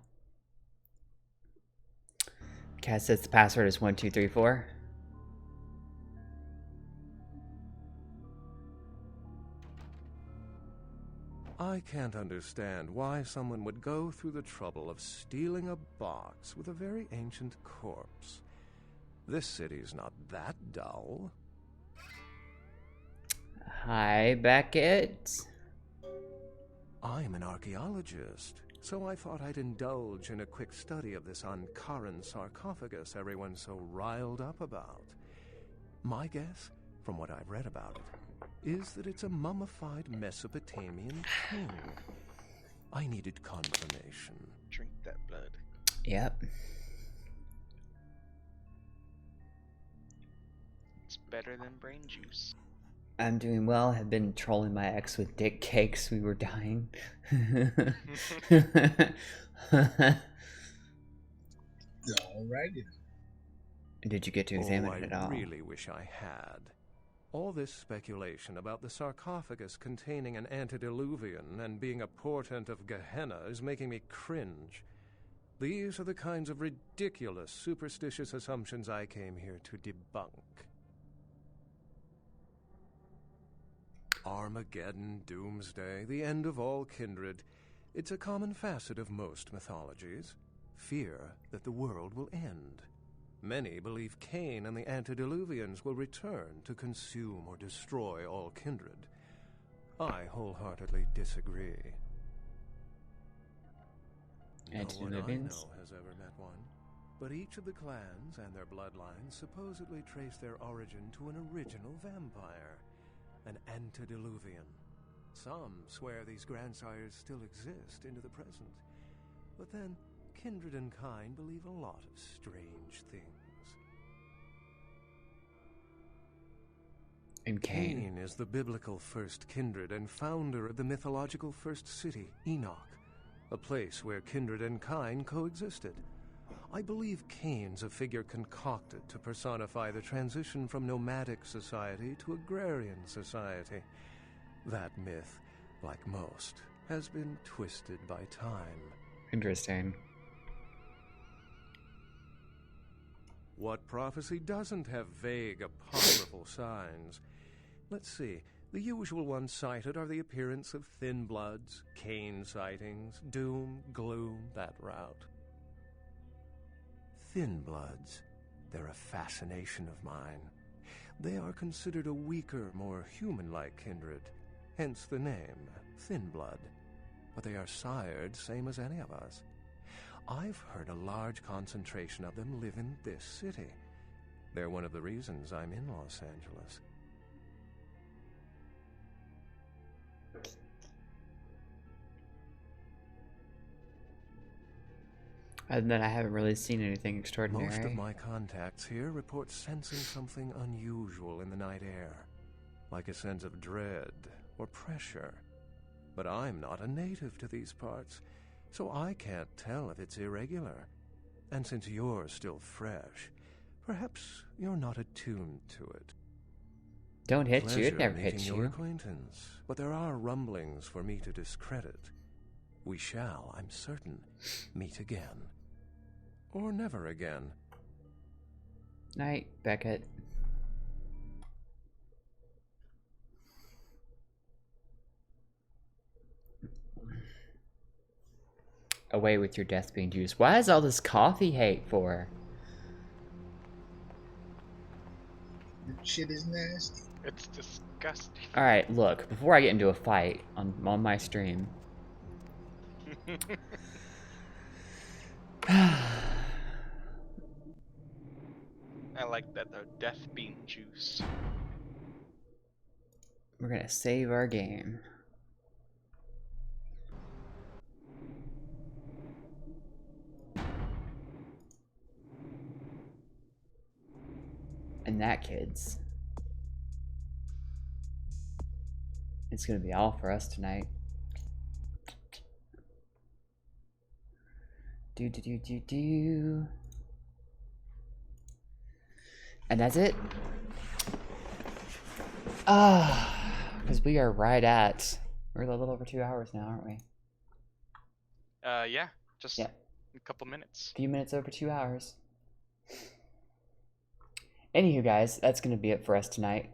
Cat says the password is 1234. I can't understand why someone would go through the trouble of stealing a box with a very ancient corpse. This city's not that dull. Hi, Beckett. I'm an archaeologist, so I thought I'd indulge in a quick study of this Ankaran sarcophagus everyone's so riled up about. My guess, from what I've read about it, is that it's a mummified Mesopotamian king. I needed confirmation. Drink that blood. Yep. It's better than brain juice. I'm doing well. Have been trolling my ex with dick cakes. We were dying. Alrighty. Did you get to examine it at all? I really wish I had. All this speculation about the sarcophagus containing an antediluvian and being a portent of Gehenna is making me cringe. These are the kinds of ridiculous, superstitious assumptions I came here to debunk. Armageddon, doomsday, the end of all kindred. It's a common facet of most mythologies. Fear that the world will end. Many believe Cain and the antediluvians will return to consume or destroy all kindred. I wholeheartedly disagree. Antediluvians? No one I know has ever met one, but each of the clans and their bloodlines supposedly trace their origin to an original vampire, an antediluvian. Some swear these grandsires still exist into the present, but then kindred and kind believe a lot of strange things. And Cain is the biblical first kindred and founder of the mythological first city, Enoch, a place where kindred and kind coexisted. I believe Cain's a figure concocted to personify the transition from nomadic society to agrarian society. That myth, like most, has been twisted by time. Interesting. What prophecy doesn't have vague, apocryphal signs? Let's see. The usual ones cited are the appearance of thin bloods, Cain sightings, doom, gloom, that route. Thin bloods. They're a fascination of mine. They are considered a weaker, more human-like kindred, hence the name, Thin Blood. But they are sired same as any of us. I've heard a large concentration of them live in this city. They're one of the reasons I'm in Los Angeles. Other than that, I haven't really seen anything extraordinary. Most of my contacts here report sensing something unusual in the night air, like a sense of dread or pressure. But I'm not a native to these parts, so I can't tell if it's irregular. And since you're still fresh, perhaps you're not attuned to it. Don't hit Pleasure you, it never meeting hits your you. acquaintance, but there are rumblings for me to discredit. We shall, I'm certain, meet again. Or never again. Night, Beckett. Away with your death being juice. Why is all this coffee hate for? That shit is nasty. It's disgusting. Alright, look, before I get into a fight on my stream. I like that though. Death bean juice. We're gonna save our game. And that, kids, it's gonna be all for us tonight. Do. And that's it. Because we are right at, we're a little over 2 hours now, aren't we? Yeah, just a couple minutes. A few minutes over 2 hours. Anywho, guys, that's going to be it for us tonight.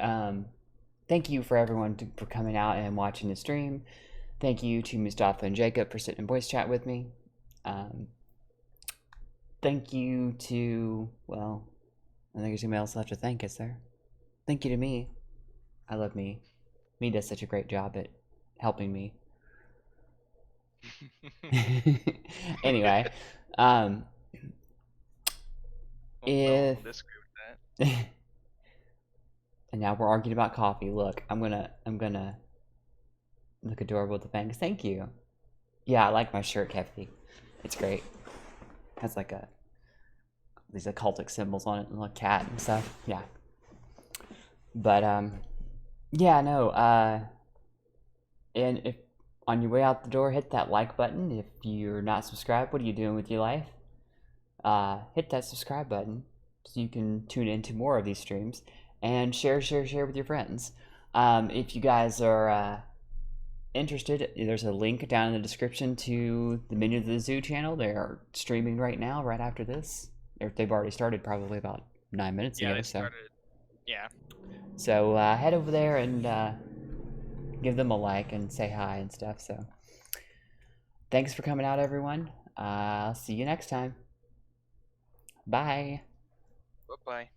Thank you for everyone for coming out and watching the stream. Thank you to Mustafa and Jacob for sitting in voice chat with me. Thank you to, well, I think there's anybody else left to thank, is there? Thank you to me. I love me. Me does such a great job at helping me. Anyway, if I'll disagree with that. and now we're arguing about coffee. Look, I'm gonna look adorable with the fangs. Thank you. Yeah, I like my shirt, Kathy. It's great. Has like these occultic symbols on it, and a cat and stuff. Yeah. But yeah, no. And if on your way out the door, hit that like button. If you're not subscribed, what are you doing with your life? Hit that subscribe button so you can tune into more of these streams, and share with your friends. If you guys are interested, there's a link down in the description to the Minions of the Zoo channel. They are streaming right now, right after this. They've already started probably about 9 minutes ago. They started. Yeah. So head over there and give them a like and say hi and stuff. So thanks for coming out, everyone. I'll see you next time. Bye. Bye-bye.